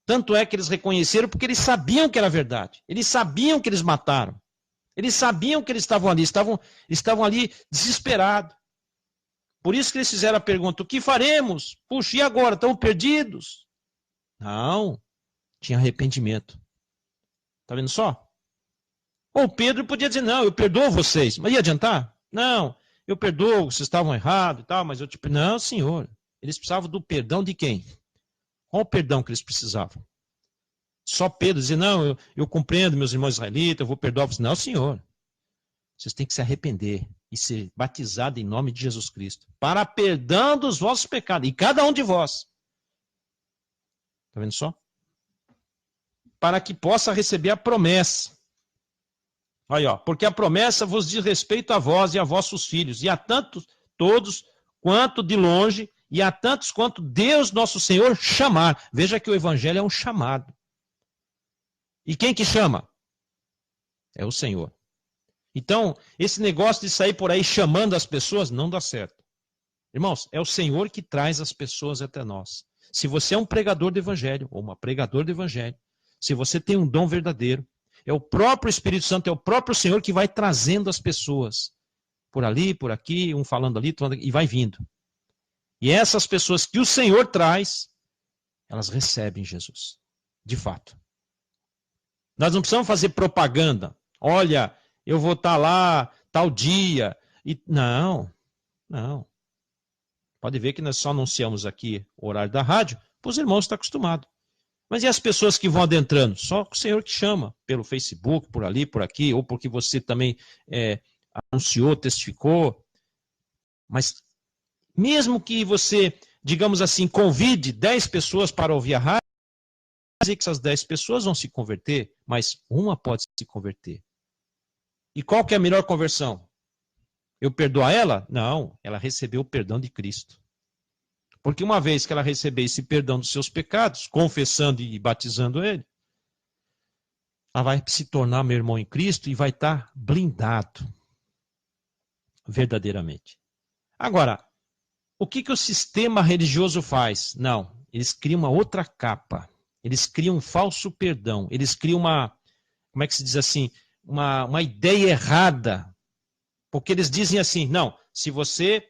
Speaker 2: Tanto é que eles reconheceram porque eles sabiam que era verdade. Eles sabiam que eles mataram. Eles sabiam que eles estavam ali, estavam ali desesperados. Por isso que eles fizeram a pergunta, o que faremos? Puxa, e agora? Estão perdidos? Não, tinha arrependimento. Está vendo só? Ou Pedro podia dizer, não, eu perdoo vocês. Mas ia adiantar? Não, eu perdoo, vocês estavam errados e tal, mas eu te perdoo. Não, senhor. Eles precisavam do perdão de quem? Qual o perdão que eles precisavam? Só Pedro dizia, não, eu compreendo meus irmãos israelitas, eu vou perdoar vocês. Não, senhor. Vocês têm que se arrepender e ser batizado em nome de Jesus Cristo, para perdão dos vossos pecados, e cada um de vós. Está vendo só? Para que possa receber a promessa. Aí, ó, porque a promessa vos diz respeito a vós e a vossos filhos, e a tantos, todos, quanto de longe, e a tantos quanto Deus nosso Senhor chamar. Veja que o evangelho é um chamado. E quem que chama? É o Senhor. Então, esse negócio de sair por aí chamando as pessoas não dá certo. Irmãos, é o Senhor que traz as pessoas até nós. Se você é um pregador do evangelho, ou uma pregadora do evangelho, se você tem um dom verdadeiro, é o próprio Espírito Santo, é o próprio Senhor que vai trazendo as pessoas. Por ali, por aqui, um falando ali, e vai vindo. E essas pessoas que o Senhor traz, elas recebem Jesus. De fato. Nós não precisamos fazer propaganda. Olha, eu vou estar lá tal dia. Não. Pode ver que nós só anunciamos aqui o horário da rádio, para os irmãos estar acostumados. Mas e as pessoas que vão adentrando? Só o Senhor que chama, pelo Facebook, por ali, por aqui, ou porque você também anunciou, testificou. Mas mesmo que você, digamos assim, convide 10 pessoas para ouvir a rádio, dizer que essas 10 pessoas vão se converter, mas uma pode se converter. E qual que é a melhor conversão? Eu perdoo ela? Não, ela recebeu o perdão de Cristo. Porque uma vez que ela receber esse perdão dos seus pecados, confessando e batizando ele, ela vai se tornar meu irmão em Cristo e vai estar blindado verdadeiramente. Agora, o que o sistema religioso faz? Não, eles criam uma outra capa. Eles criam um falso perdão. Eles criam uma, como é que se diz assim, uma ideia errada. Porque eles dizem assim, não, se você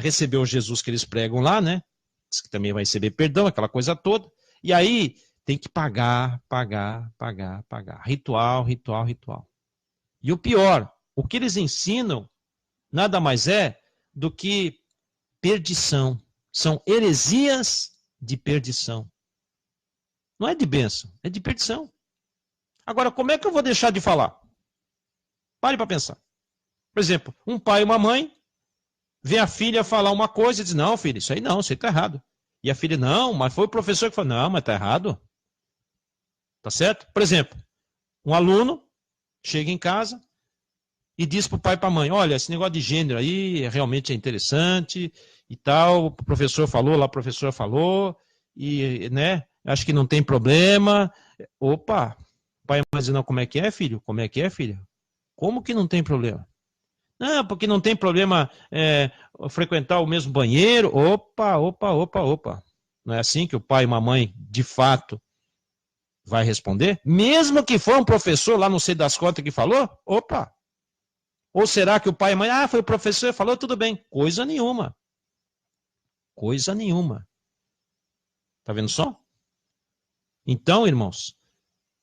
Speaker 2: recebeu Jesus que eles pregam lá, né? Diz que também vai receber perdão, aquela coisa toda. E aí tem que pagar. Ritual. E o pior, o que eles ensinam nada mais é do que perdição. São heresias de perdição. Não é de bênção, é de perdição. Agora, como é que eu vou deixar de falar? Pare para pensar. Por exemplo, um pai e uma mãe vê a filha falar uma coisa e diz, não, filho, isso aí não, isso aí tá errado. E a filha, não, mas foi o professor que falou, não, mas tá errado. Tá certo? Por exemplo, um aluno chega em casa e diz pro pai e pra mãe, olha, esse negócio de gênero aí realmente é interessante e tal, o professor falou, lá a professora falou, e, né, acho que não tem problema. Opa, o pai e a mãe dizem, não, como é que é, filho? Como é que é, filha? Como que não tem problema? Não, porque não tem problema frequentar o mesmo banheiro. Opa. Não é assim que o pai e uma mãe, de fato, vai responder? Mesmo que for um professor lá não sei das contas que falou? Opa. Ou será que o pai e a mãe, foi o professor que falou, tudo bem. Coisa nenhuma. Tá vendo só? Então, irmãos,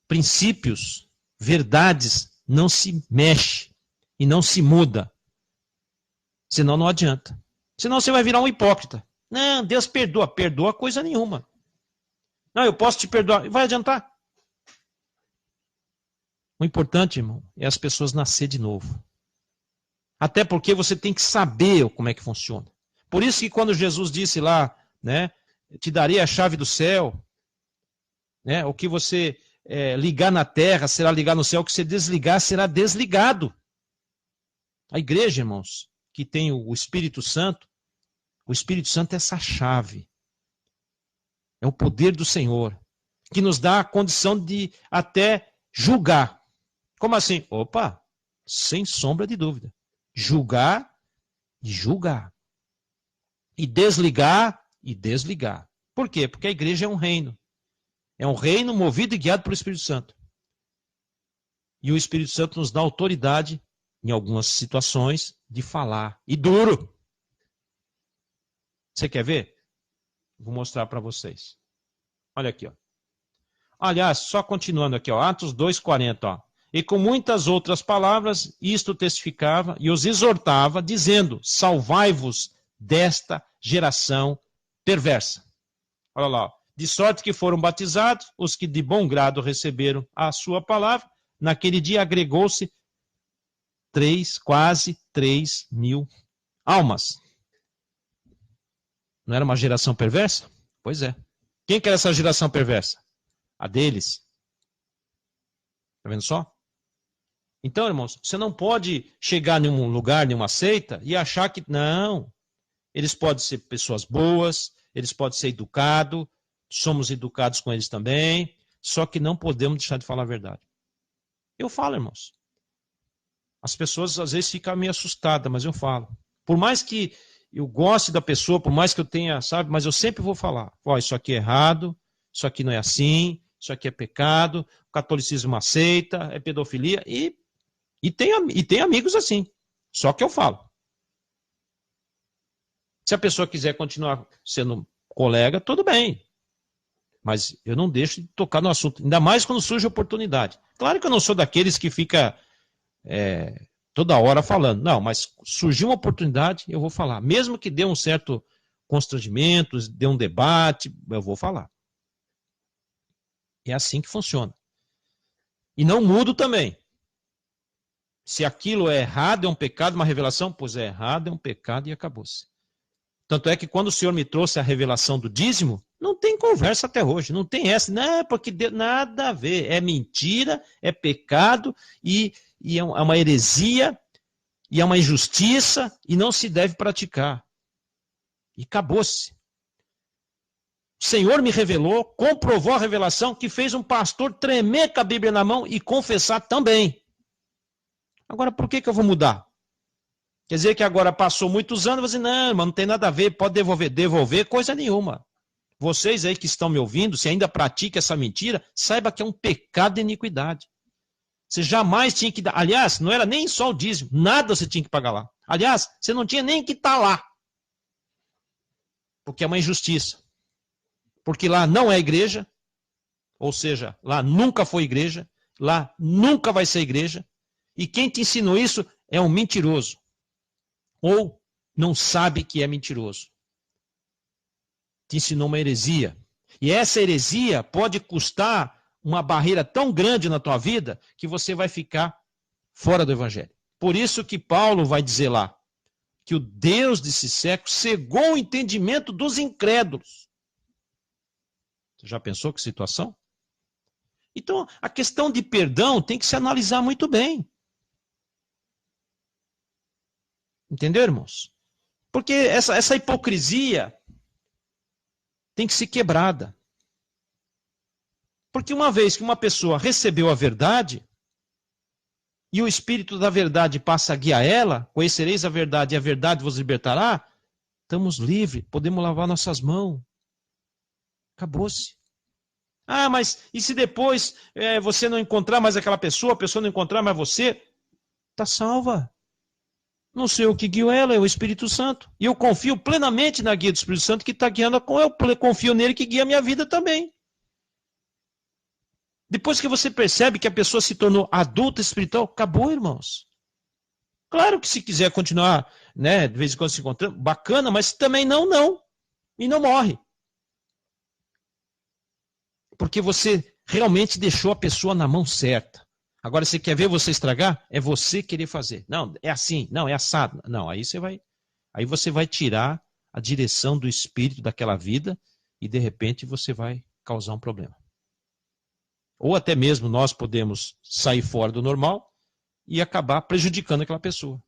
Speaker 2: princípios, verdades, não se mexe. E não se muda. Senão não adianta. Senão você vai virar um hipócrita. Não, Deus perdoa. Perdoa coisa nenhuma. Não, eu posso te perdoar. Vai adiantar. O importante, irmão, é as pessoas nascer de novo. Até porque você tem que saber como é que funciona. Por isso que quando Jesus disse lá, né, te darei a chave do céu, né, o que você ligar na terra será ligado no céu, o que você desligar será desligado. A igreja, irmãos, que tem o Espírito Santo é essa chave. É o poder do Senhor, que nos dá a condição de até julgar. Como assim? Opa, sem sombra de dúvida. Julgar e julgar. E desligar e desligar. Por quê? Porque a igreja é um reino. É um reino movido e guiado pelo Espírito Santo. E o Espírito Santo nos dá autoridade em algumas situações, de falar. E duro. Você quer ver? Vou mostrar para vocês. Olha aqui, ó. Aliás, só continuando aqui, ó. Atos 2:40, ó. E com muitas outras palavras, isto testificava e os exortava, dizendo, salvai-vos desta geração perversa. Olha lá, ó. De sorte que foram batizados os que de bom grado receberam a sua palavra. Naquele dia agregou-se quase 3 mil almas. Não era uma geração perversa? Pois é. Quem que era essa geração perversa? A deles. Está vendo só? Então, irmãos, você não pode chegar em um lugar, em uma seita, e achar que... Não. Eles podem ser pessoas boas, eles podem ser educados, somos educados com eles também, só que não podemos deixar de falar a verdade. Eu falo, irmãos. As pessoas às vezes ficam meio assustadas, mas eu falo. Por mais que eu goste da pessoa, por mais que eu tenha, sabe, mas eu sempre vou falar. Ó, isso aqui é errado, isso aqui não é assim, isso aqui é pecado, o catolicismo é uma seita, é pedofilia, e tem amigos assim. Só que eu falo. Se a pessoa quiser continuar sendo colega, tudo bem. Mas eu não deixo de tocar no assunto, ainda mais quando surge oportunidade. Claro que eu não sou daqueles que fica toda hora falando. Não, mas surgiu uma oportunidade, eu vou falar. Mesmo que dê um certo constrangimento, dê um debate, eu vou falar. É assim que funciona. E não mudo também. Se aquilo é errado, é um pecado, uma revelação, pois é errado, é um pecado e acabou-se. Tanto é que quando o Senhor me trouxe a revelação do dízimo, não tem conversa até hoje, não tem essa, não, porque nada a ver, é mentira, é pecado e é uma heresia e é uma injustiça e não se deve praticar. E acabou-se. O Senhor me revelou, comprovou a revelação que fez um pastor tremer com a Bíblia na mão e confessar também. Agora, por que eu vou mudar? Quer dizer que agora passou muitos anos, você não, mas não tem nada a ver, pode devolver coisa nenhuma. Vocês aí que estão me ouvindo, se ainda pratica essa mentira, saiba que é um pecado de iniquidade. Você jamais tinha que dar, aliás, não era nem só o dízimo, nada você tinha que pagar lá. Aliás, você não tinha nem que estar lá. Porque é uma injustiça. Porque lá não é igreja, ou seja, lá nunca foi igreja, lá nunca vai ser igreja, e quem te ensinou isso é um mentiroso. Ou não sabe que é mentiroso. Te ensinou uma heresia. E essa heresia pode custar uma barreira tão grande na tua vida que você vai ficar fora do evangelho. Por isso que Paulo vai dizer lá que o Deus desse século cegou o entendimento dos incrédulos. Você já pensou que situação? Então, a questão de perdão tem que se analisar muito bem. Entendeu, irmãos? Porque essa hipocrisia tem que ser quebrada. Porque uma vez que uma pessoa recebeu a verdade, e o Espírito da verdade passa a guiar ela, conhecereis a verdade e a verdade vos libertará, estamos livres, podemos lavar nossas mãos. Acabou-se. Ah, mas e se depois você não encontrar mais aquela pessoa, a pessoa não encontrar mais você? Está salva. Não sei o que guiou ela, é o Espírito Santo. E eu confio plenamente na guia do Espírito Santo que está guiando com eu. Confio nele que guia a minha vida também. Depois que você percebe que a pessoa se tornou adulta espiritual, acabou, irmãos. Claro que se quiser continuar, né, de vez em quando se encontrando, bacana, mas também não. E não morre. Porque você realmente deixou a pessoa na mão certa. Agora, você quer ver você estragar? É você querer fazer. Não, é assim, não, é assado. Não, aí você vai tirar a direção do espírito daquela vida e, de repente, você vai causar um problema. Ou até mesmo nós podemos sair fora do normal e acabar prejudicando aquela pessoa.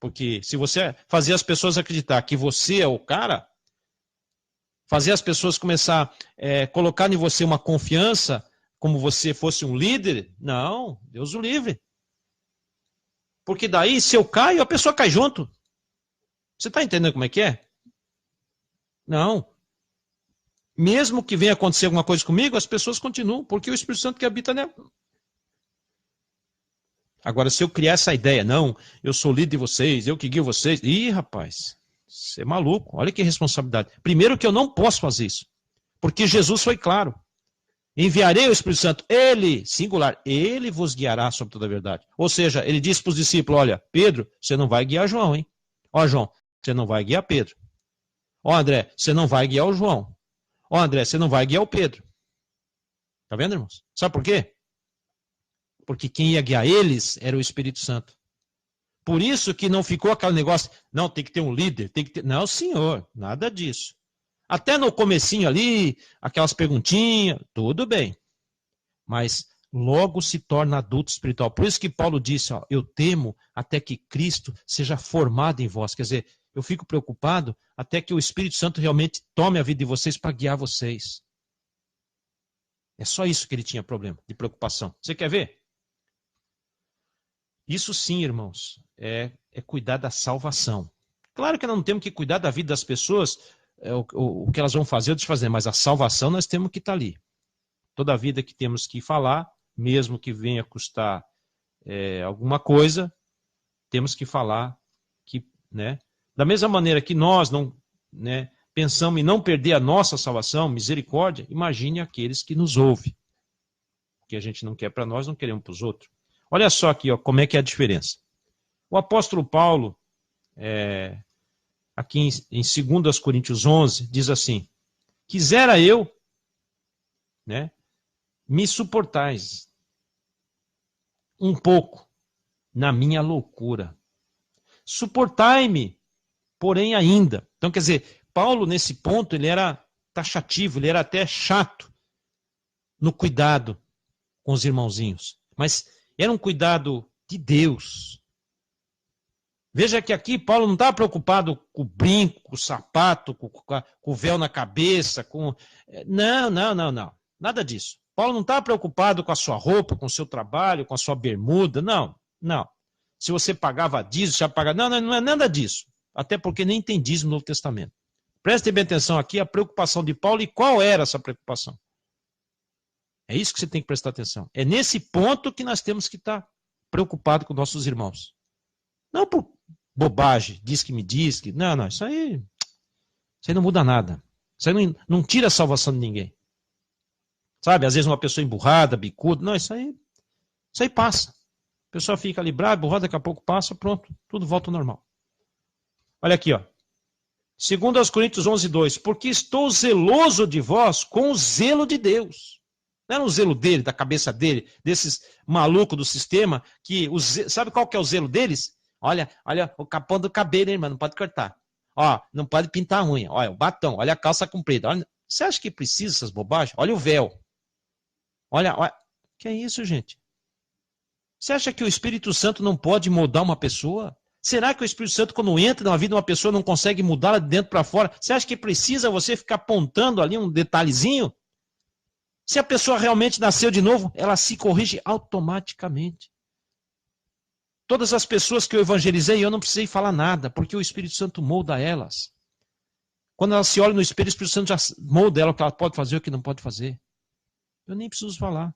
Speaker 2: Porque se você fazer as pessoas acreditar que você é o cara, fazer as pessoas começar a colocar em você uma confiança como você fosse um líder, não, Deus o livre. Porque daí, se eu caio, a pessoa cai junto. Você está entendendo como é que é? Não. Mesmo que venha acontecer alguma coisa comigo, as pessoas continuam, porque o Espírito Santo que habita nela. Agora, se eu criar essa ideia, não, eu sou líder de vocês, eu que guio vocês. Ih, rapaz, você é maluco, olha que responsabilidade. Primeiro que eu não posso fazer isso, porque Jesus foi claro. Enviarei o Espírito Santo, ele, singular, ele vos guiará sobre toda a verdade. Ou seja, ele disse para os discípulos, olha, Pedro, você não vai guiar João, hein? Ó, João, você não vai guiar Pedro. Ó, André, você não vai guiar o João. Ó, André, você não vai guiar o Pedro. Tá vendo, irmãos? Sabe por quê? Porque quem ia guiar eles era o Espírito Santo. Por isso que não ficou aquele negócio, não, tem que ter um líder, tem que ter... Não, senhor, nada disso. Até no comecinho ali, aquelas perguntinhas, tudo bem. Mas logo se torna adulto espiritual. Por isso que Paulo disse, ó, eu temo até que Cristo seja formado em vós. Quer dizer, eu fico preocupado até que o Espírito Santo realmente tome a vida de vocês para guiar vocês. É só isso que ele tinha problema, de preocupação. Você quer ver? Isso sim, irmãos, é cuidar da salvação. Claro que nós não temos que cuidar da vida das pessoas, o que elas vão fazer ou desfazer, mas a salvação nós temos que estar ali. Toda a vida que temos que falar, mesmo que venha custar alguma coisa, temos que falar que, né? Da mesma maneira que nós não, né, pensamos em não perder a nossa salvação, misericórdia, imagine aqueles que nos ouvem. O que a gente não quer para nós, não queremos para os outros. Olha só aqui, ó, como é que é a diferença. O apóstolo Paulo, aqui em 2 Coríntios 11, diz assim, quisera eu, né, me suportais um pouco na minha loucura. Suportai-me, porém ainda. Então, quer dizer, Paulo, nesse ponto, ele era taxativo, ele era até chato no cuidado com os irmãozinhos. Mas era um cuidado de Deus. Veja que aqui Paulo não estava preocupado com o brinco, com o sapato, com o véu na cabeça, com... Não. Nada disso. Paulo não estava preocupado com a sua roupa, com o seu trabalho, com a sua bermuda. Não. Se você pagava dízimo, se pagava... Não é nada disso. Até porque nem tem dízimo no Novo Testamento. Preste bem atenção aqui a preocupação de Paulo e qual era essa preocupação. É isso que você tem que prestar atenção. É nesse ponto que nós temos que estar preocupados com nossos irmãos. Não por bobagem, diz que me diz que... Não, isso aí não muda nada. Isso aí não tira a salvação de ninguém. Sabe, às vezes uma pessoa emburrada, bicuda, não, isso aí passa. A pessoa fica ali brava, emburrada, daqui a pouco passa, pronto, tudo volta ao normal. Olha aqui, ó. 2 Coríntios 11, 2. Porque estou zeloso de vós com o zelo de Deus. Não era um zelo dele, da cabeça dele, desses malucos do sistema, que sabe qual que é o zelo deles? Olha o capão do cabelo, hein, irmão, não pode cortar. Ó, não pode pintar a unha. Olha o batom, olha a calça comprida. Olha, você acha que precisa dessas bobagens? Olha o véu. Olha. Que é isso, gente? Você acha que o Espírito Santo não pode moldar uma pessoa? Será que o Espírito Santo, quando entra na vida de uma pessoa, não consegue mudá-la de dentro para fora? Você acha que precisa você ficar apontando ali um detalhezinho? Se a pessoa realmente nasceu de novo, ela se corrige automaticamente. Todas as pessoas que eu evangelizei, eu não precisei falar nada, porque o Espírito Santo molda elas. Quando elas se olham no espelho, o Espírito Santo já molda ela o que ela pode fazer e o que não pode fazer. Eu nem preciso falar.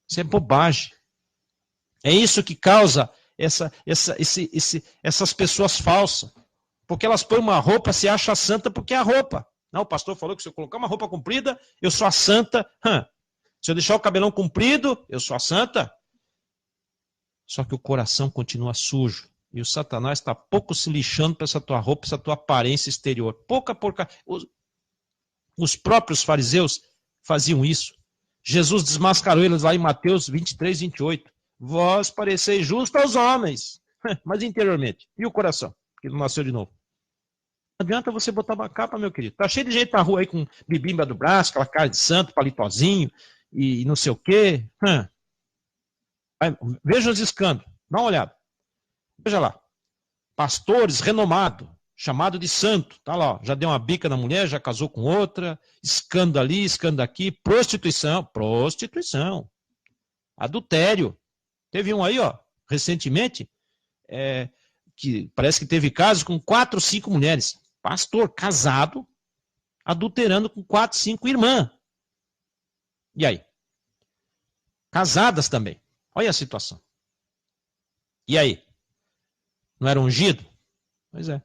Speaker 2: Isso é bobagem. É isso que causa essas pessoas falsas. Porque elas põem uma roupa, se acha santa porque é a roupa. Não, o pastor falou que se eu colocar uma roupa comprida, eu sou a santa. Se eu deixar o cabelão comprido, eu sou a santa. Só que o coração continua sujo. E o Satanás está pouco se lixando para essa tua roupa, essa tua aparência exterior. Pouca. Os próprios fariseus faziam isso. Jesus desmascarou eles lá em Mateus 23, 28. Vós pareceis justos aos homens, mas interiormente. E o coração, que não nasceu de novo? Não adianta você botar uma capa, meu querido. Tá cheio de gente na rua aí com bibimba do braço, aquela cara de santo, palitozinho e não sei o quê. Veja os escândalos. Dá uma olhada. Veja lá. Pastores renomados, chamado de santo. Tá lá, ó, já deu uma bica na mulher, já casou com outra. Escândalo ali, escândalo aqui. Prostituição. Adultério. Teve um aí, ó, recentemente, que parece que teve casos com 4, 5 mulheres. Pastor casado, adulterando com 4, 5 irmãs. E aí? Casadas também. Olha a situação. E aí? Não era ungido? Pois é.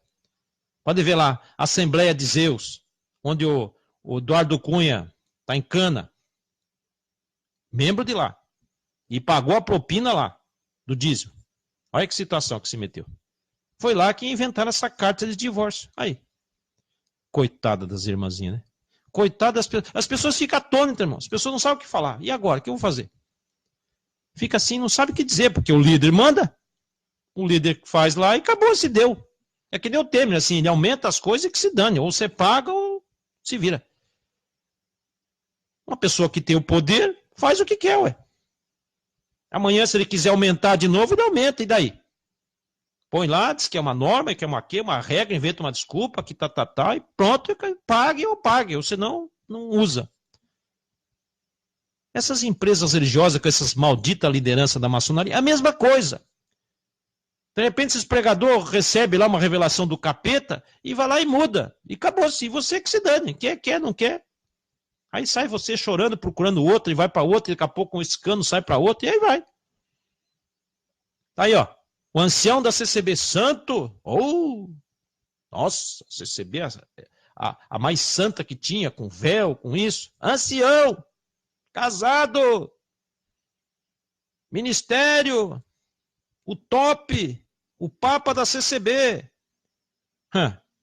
Speaker 2: Pode ver lá, Assembleia de Zeus, onde o Eduardo Cunha está em cana. Membro de lá. E pagou a propina lá, do dízimo. Olha que situação que se meteu. Foi lá que inventaram essa carta de divórcio. Aí. Coitada das irmãzinhas, né? Coitada das pessoas. As pessoas ficam atônitas, irmão. As pessoas não sabem o que falar. E agora? O que eu vou fazer? Fica assim, não sabe o que dizer, porque o líder manda. um líder que faz lá e acabou, se deu. É que nem o Temer, assim, ele aumenta as coisas e que se dane. Ou você paga ou se vira. Uma pessoa que tem o poder faz o que quer, ué. Amanhã, se ele quiser aumentar de novo, ele aumenta, e daí? Põe lá, diz que é uma norma, que é uma regra, inventa uma desculpa, que tá, e pronto, pague ou pague, ou senão não usa. Essas empresas religiosas com essas malditas lideranças da maçonaria, é a mesma coisa. De repente, esse pregador recebe lá uma revelação do capeta e vai lá e muda. E acabou-se. E você que se dane. Quer, não quer. Aí sai você chorando, procurando outro, e vai para outro, e daqui a pouco um escano sai para outro, e aí vai. Tá aí, ó. O ancião da CCB Santo. Oh! Nossa, CCB, a mais santa que tinha, com véu, com isso. Ancião! Casado! Ministério! O top! O Papa da CCB.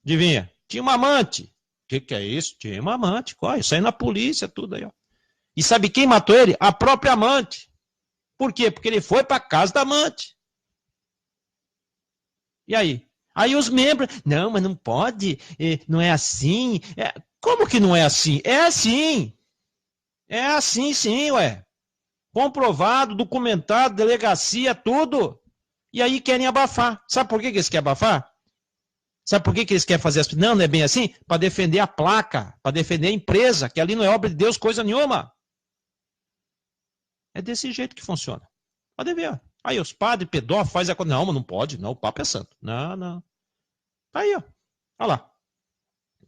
Speaker 2: Adivinha? Tinha uma amante. O que é isso? Tinha uma amante. Corre, isso aí na polícia, tudo aí, ó. E sabe quem matou ele? A própria amante. Por quê? Porque ele foi para casa da amante. E aí? Aí os membros, não, mas não pode, não é assim. Como que não é assim? É assim. É assim sim, ué. Comprovado, documentado, delegacia, tudo. E aí querem abafar. Sabe por que eles querem abafar? Sabe por que eles querem fazer assim? Não é bem assim? Para defender a placa, para defender a empresa, que ali não é obra de Deus coisa nenhuma. É desse jeito que funciona. Pode ver, ó. Aí os padres pedófilos fazem a coisa. Não, mas não pode, não, o Papa é santo. Não. Tá aí, ó. Olha lá.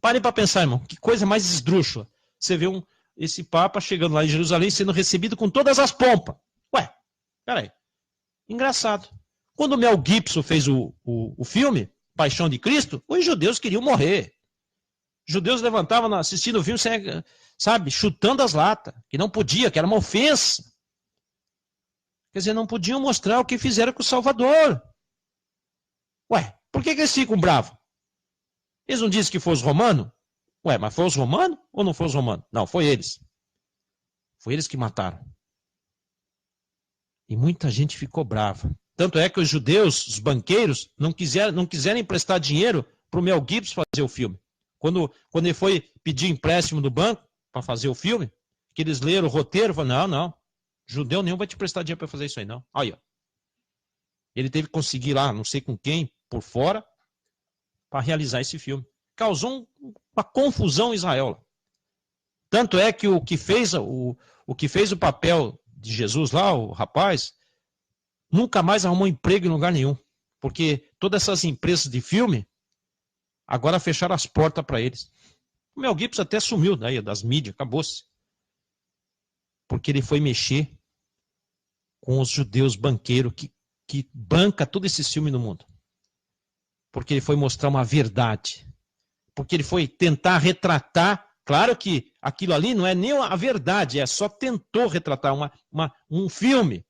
Speaker 2: Pare para pensar, irmão. Que coisa mais esdrúxula. Você vê esse Papa chegando lá em Jerusalém sendo recebido com todas as pompas. Ué, peraí. Engraçado. Quando o Mel Gibson fez o filme, Paixão de Cristo, os judeus queriam morrer. Os judeus levantavam assistindo o filme, sabe, chutando as latas. Que não podia, que era uma ofensa. Quer dizer, não podiam mostrar o que fizeram com o Salvador. Ué, por que eles ficam bravos? Eles não dizem que foi os romanos? Ué, mas foi os romanos ou não foi os romanos? Não, foi eles. Foi eles que mataram. E muita gente ficou brava. Tanto é que os judeus, os banqueiros, não quiseram emprestar dinheiro para o Mel Gibson fazer o filme. Quando ele foi pedir empréstimo do banco para fazer o filme, que eles leram o roteiro, falaram, não, judeu nenhum vai te prestar dinheiro para fazer isso aí, não. Aí, ó. Ele teve que conseguir lá, não sei com quem, por fora, para realizar esse filme. Causou uma confusão em Israel. Tanto é que o que fez o papel de Jesus lá, o rapaz, nunca mais arrumou emprego em lugar nenhum. Porque todas essas empresas de filme agora fecharam as portas para eles. O Mel Gibson até sumiu daí, das mídias, acabou-se. Porque ele foi mexer com os judeus banqueiros que banca todo esse filme no mundo. Porque ele foi mostrar uma verdade. Porque ele foi tentar retratar. Claro que aquilo ali não é nem a verdade, só tentou retratar um filme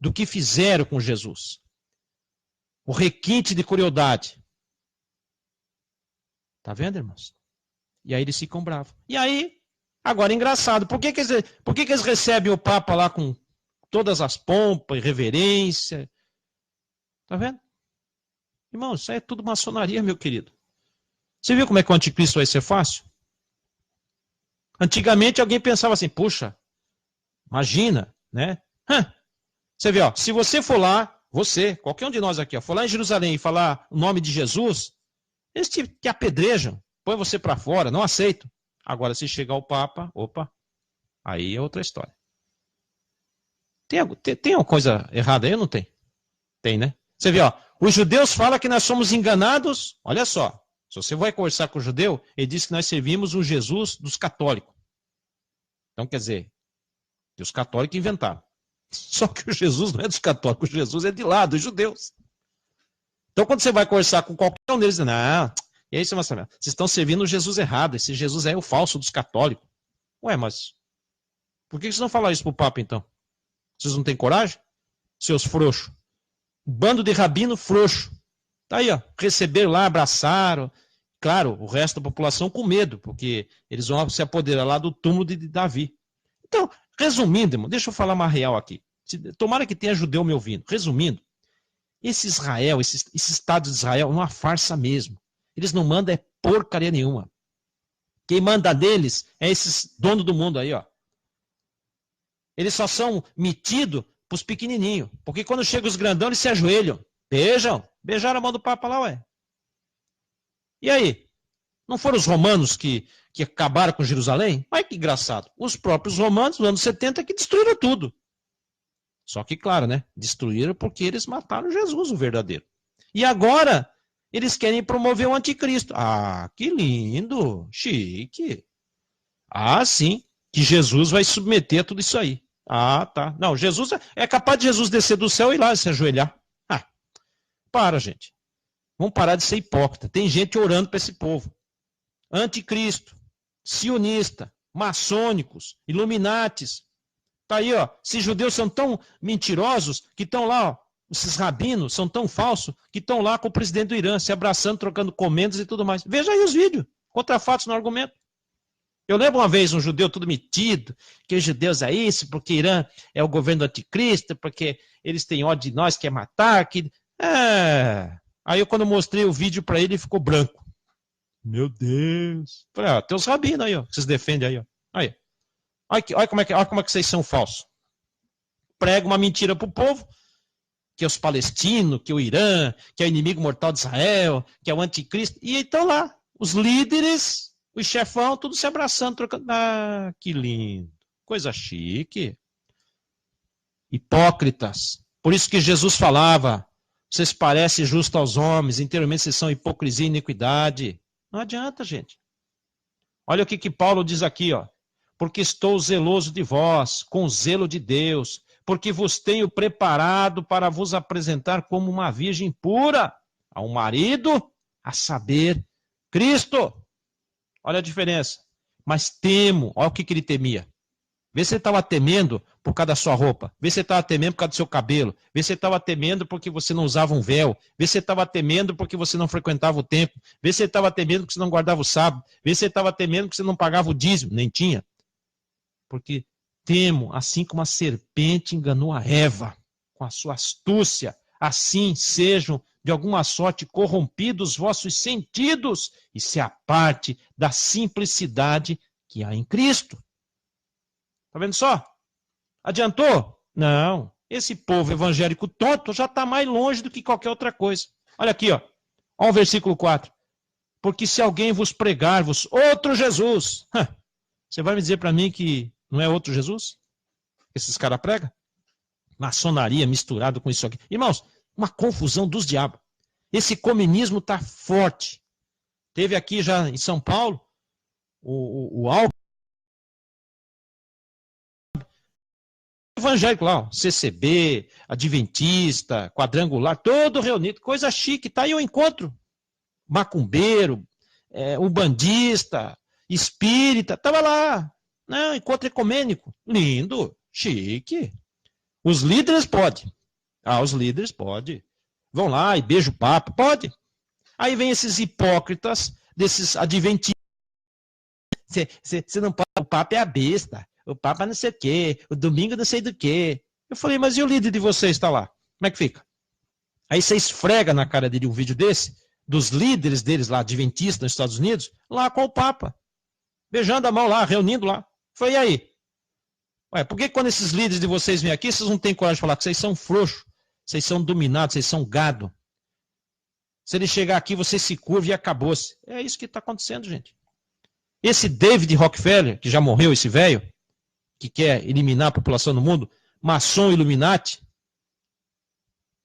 Speaker 2: do que fizeram com Jesus. O requinte de crueldade. Tá vendo, irmãos? E aí eles ficam bravos. E aí, agora engraçado, por que eles recebem o Papa lá com todas as pompas e reverência? Tá vendo? Irmão, isso aí é tudo maçonaria, meu querido. Você viu como é que o anticristo vai ser fácil? Antigamente alguém pensava assim, puxa, imagina, né? Você vê, ó, se você for lá, qualquer um de nós aqui, ó, for lá em Jerusalém e falar o nome de Jesus, eles te apedrejam, põe você para fora, não aceitam. Agora, se chegar o Papa, opa, aí é outra história. Tem alguma coisa errada aí ou não tem? Tem, né? Você vê, ó, os judeus falam que nós somos enganados, olha só. Se você vai conversar com o judeu, ele diz que nós servimos o Jesus dos católicos. Então, quer dizer, que os católicos inventaram. Só que o Jesus não é dos católicos, o Jesus é de lá, dos judeus. Então, quando você vai conversar com qualquer um deles, não, e aí vocês estão servindo o Jesus errado, esse Jesus é o falso dos católicos. Ué, mas por que vocês não falaram isso pro Papa, então? Vocês não têm coragem? Seus frouxos. Bando de rabino frouxo. Tá aí, ó, receberam lá, abraçaram. Claro, o resto da população com medo, porque eles vão se apoderar lá do túmulo de Davi. Então, resumindo, irmão, deixa eu falar uma real aqui. Tomara que tenha judeu me ouvindo. Resumindo, Esse Israel, esse Estado de Israel é uma farsa mesmo. Eles não mandam é porcaria nenhuma. Quem manda neles é esses donos do mundo aí, ó. Eles só são metidos pros pequenininhos. Porque quando chegam os grandão, eles se ajoelham. Beijaram a mão do Papa lá, ué. E aí? Não foram os romanos que acabaram com Jerusalém? Olha que engraçado. Os próprios romanos, nos anos 70, que destruíram tudo. Só que, claro, né? Destruíram porque eles mataram Jesus, o verdadeiro. E agora, eles querem promover o anticristo. Ah, que lindo, chique. Ah, sim, que Jesus vai submeter a tudo isso aí. Ah, tá. Não, Jesus é capaz de Jesus descer do céu e ir lá se ajoelhar. Ah, para, gente. Vamos parar de ser hipócrita. Tem gente orando para esse povo. Anticristo, sionista, maçônicos, iluminatis. Tá aí, ó. Esses judeus são tão mentirosos que estão lá, ó. Esses rabinos são tão falsos que estão lá com o presidente do Irã, se abraçando, trocando comendas e tudo mais. Veja aí os vídeos, contra fatos no argumento. Eu lembro uma vez um judeu todo metido, que os judeus é isso, porque Irã é o governo do anticristo, porque eles têm ódio de nós, quer matar, que... Aí quando eu mostrei o vídeo para ele, ele ficou branco. Meu Deus. Falei, ó, tem os rabinos aí, ó, que vocês defendem aí, ó. Aí. Olha como é que vocês são falsos. Prega uma mentira pro povo, que é os palestinos, que é o Irã, que é o inimigo mortal de Israel, que é o anticristo. E então lá, os líderes, os chefão, tudo se abraçando, trocando. Ah, que lindo. Coisa chique. Hipócritas. Por isso que Jesus falava, vocês parecem justos aos homens, interiormente vocês são hipocrisia e iniquidade. Não adianta, gente. Olha o que Paulo diz aqui, ó. Porque estou zeloso de vós, com zelo de Deus, porque vos tenho preparado para vos apresentar como uma virgem pura, a um marido, a saber, Cristo. Olha a diferença. Mas temo, olha o que ele temia. Vê se ele estava temendo por causa da sua roupa. Vê se ele estava temendo por causa do seu cabelo. Vê se ele estava temendo porque você não usava um véu. Vê se ele estava temendo porque você não frequentava o templo. Vê se ele estava temendo porque você não guardava o sábado. Vê se ele estava temendo porque você não pagava o dízimo. Nem tinha. Porque temo, assim como a serpente enganou a Eva com a sua astúcia, assim sejam de alguma sorte corrompidos vossos sentidos e se aparte da simplicidade que há em Cristo. Tá vendo só? Adiantou? Não. Esse povo evangélico tonto já está mais longe do que qualquer outra coisa. Olha aqui, ó. Olha o versículo 4. Porque se alguém vos pregar-vos outro Jesus, você vai me dizer para mim que não é outro Jesus? Esses caras pregam? Maçonaria misturado com isso aqui. Irmãos, uma confusão dos diabos. Esse comunismo está forte. Teve aqui já em São Paulo o Alckmin, evangélico lá, ó, CCB, Adventista, Quadrangular, todo reunido, coisa chique. Tá aí o encontro. Macumbeiro, umbandista, espírita, tava lá. Não, encontro ecumênico. Lindo, chique. Os líderes podem. Ah, os líderes podem. Vão lá e beijam o Papa, pode. Aí vem esses hipócritas, desses adventistas. Você não pode, o Papa é a besta. O Papa não sei o quê, o domingo não sei do quê. Eu falei, mas e o líder de vocês está lá? Como é que fica? Aí você esfrega na cara dele um vídeo desse, dos líderes deles lá, adventistas nos Estados Unidos, lá com o Papa. Beijando a mão lá, reunindo lá. Foi aí. Ué, por que quando esses líderes de vocês vêm aqui, vocês não têm coragem de falar que vocês são frouxos, vocês são dominados, vocês são gado? Se ele chegar aqui, você se curva e acabou-se. É isso que está acontecendo, gente. Esse David Rockefeller, que já morreu, esse velho, que quer eliminar a população do mundo, maçom Illuminati,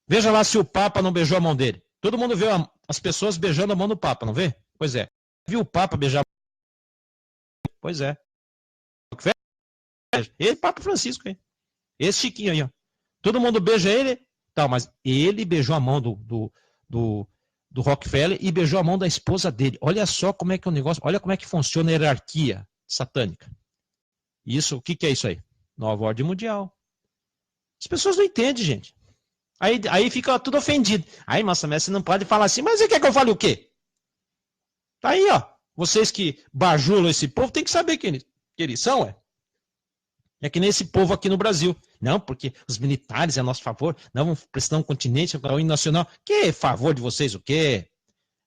Speaker 2: veja lá se o Papa não beijou a mão dele. Todo mundo vê as pessoas beijando a mão do Papa, não vê? Pois é. Viu o Papa beijar a mão? Pois é. Ele, Papa Francisco, hein? Esse Chiquinho aí, ó. Todo mundo beija ele, tá, mas ele beijou a mão do Rockefeller e beijou a mão da esposa dele. Olha só como é que é o negócio, olha como é que funciona a hierarquia satânica. Isso, o que é isso aí? Nova ordem mundial. As pessoas não entendem, gente. Aí fica tudo ofendido. Aí, nossa, mas você não pode falar assim, mas você quer que eu fale o quê? Tá aí, ó. Vocês que bajulam esse povo, tem que saber quem eles são, ué. É que nem esse povo aqui no Brasil. Não, porque os militares é a nosso favor. Não, vamos prestar um continente para o hino nacional. Que favor de vocês o quê?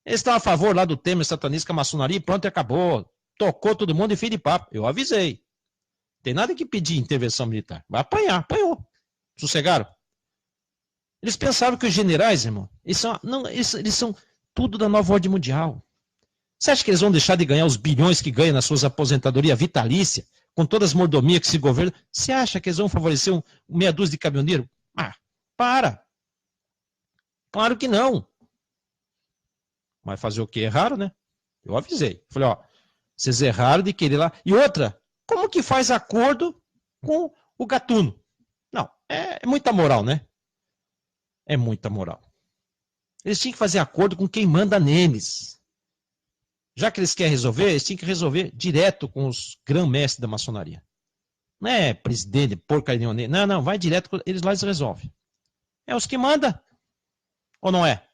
Speaker 2: Eles estão a favor lá do Temer, satanista, maçonaria, pronto e acabou. Tocou todo mundo e fim de papo. Eu avisei. Tem nada que pedir intervenção militar. Vai apanhar, apanhou. Sossegaram? Eles pensavam que os generais, irmão, eles são tudo da nova ordem mundial. Você acha que eles vão deixar de ganhar os bilhões que ganham nas suas aposentadorias vitalícia, com todas as mordomias que se governam? Você acha que eles vão favorecer meia dúzia de caminhoneiro? Ah, para. Claro que não. Mas fazer o quê? Erraram, né? Eu avisei. Falei, ó, vocês erraram de querer lá. E outra, como que faz acordo com o gatuno? Não, é muita moral, né? É muita moral. Eles tinham que fazer acordo com quem manda neles. Já que eles querem resolver, eles tinham que resolver direto com os grão-mestres da maçonaria. Não é presidente, porcaria nenhuma. Não, vai direto, eles lá eles resolvem. É os que mandam. Ou não é?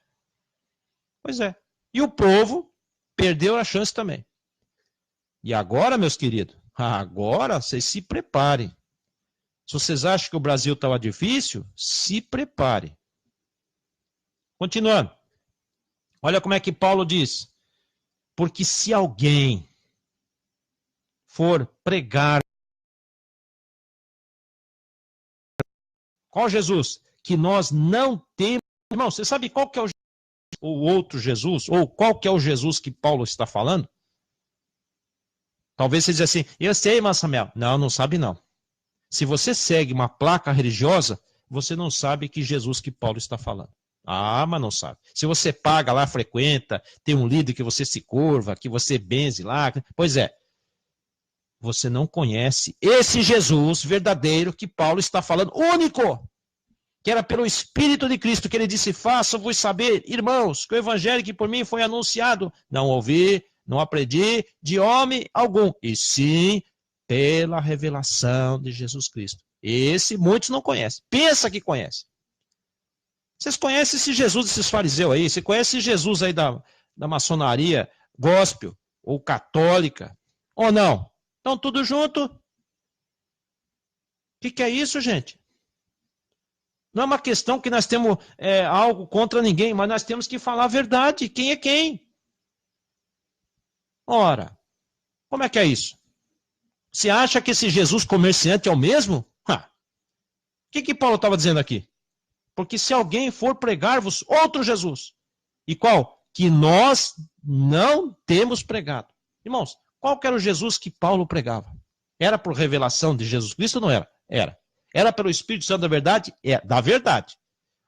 Speaker 2: Pois é. E o povo perdeu a chance também. E agora, meus queridos, agora vocês se preparem. Se vocês acham que o Brasil estava difícil, se preparem. Continuando. Olha como é que Paulo diz. Porque se alguém for pregar, qual Jesus? Que nós não temos. Irmão, você sabe qual que é o outro Jesus? Ou qual que é o Jesus que Paulo está falando? Talvez você diga assim, eu sei, Massamel. Não, não sabe não. Se você segue uma placa religiosa, você não sabe que Jesus que Paulo está falando. Ah, mas não sabe. Se você paga lá, frequenta, tem um líder que você se curva, que você benze lá, pois é. Você não conhece esse Jesus verdadeiro que Paulo está falando, único, que era pelo Espírito de Cristo, que ele disse, façam-vos saber, irmãos, que o evangelho que por mim foi anunciado, não ouvi, não aprendi de homem algum, e sim pela revelação de Jesus Cristo. Esse muitos não conhecem. Pensa que conhece. Vocês conhecem esse Jesus desses fariseus aí? Você conhece esse Jesus aí da maçonaria gospel ou católica? Ou não? Estão tudo junto? O que é isso, gente? Não é uma questão que nós temos algo contra ninguém, mas nós temos que falar a verdade. Quem é quem? Ora, como é que é isso? Você acha que esse Jesus comerciante é o mesmo? O que Paulo estava dizendo aqui? Porque se alguém for pregar-vos outro Jesus, e qual? Que nós não temos pregado. Irmãos, qual que era o Jesus que Paulo pregava? Era por revelação de Jesus Cristo ou não era? Era. Era pelo Espírito Santo da verdade? É, da verdade.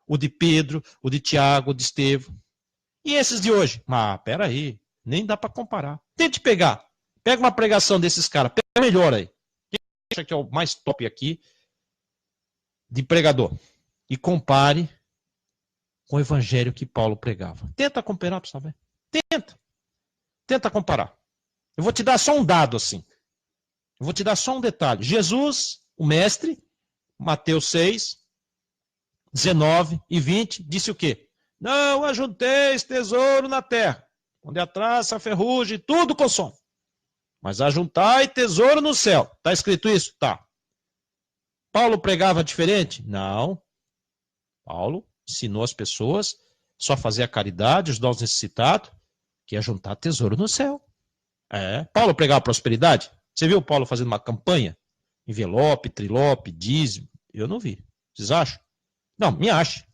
Speaker 2: O de Pedro, o de Tiago, o de Estevão. E esses de hoje? Peraí, nem dá para comparar. Tente pegar. Pega uma pregação desses caras, pega melhor aí. Quem acha que é o mais top aqui de pregador? E compare com o evangelho que Paulo pregava. Tenta comparar, para saber. Tenta comparar. Eu vou te dar só um dado assim. Eu vou te dar só um detalhe. Jesus, o mestre, Mateus 6, 19 e 20, disse o quê? Não ajunteis tesouro na terra, onde a traça, a ferrugem, tudo consome. Mas ajuntai tesouro no céu. Está escrito isso? Tá. Paulo pregava diferente? Não. Paulo ensinou as pessoas só a fazer a caridade, ajudar os necessitados, que é juntar tesouro no céu. Paulo pregava prosperidade? Você viu Paulo fazendo uma campanha? Envelope, trilope, dízimo? Eu não vi. Vocês acham? Não, me ache.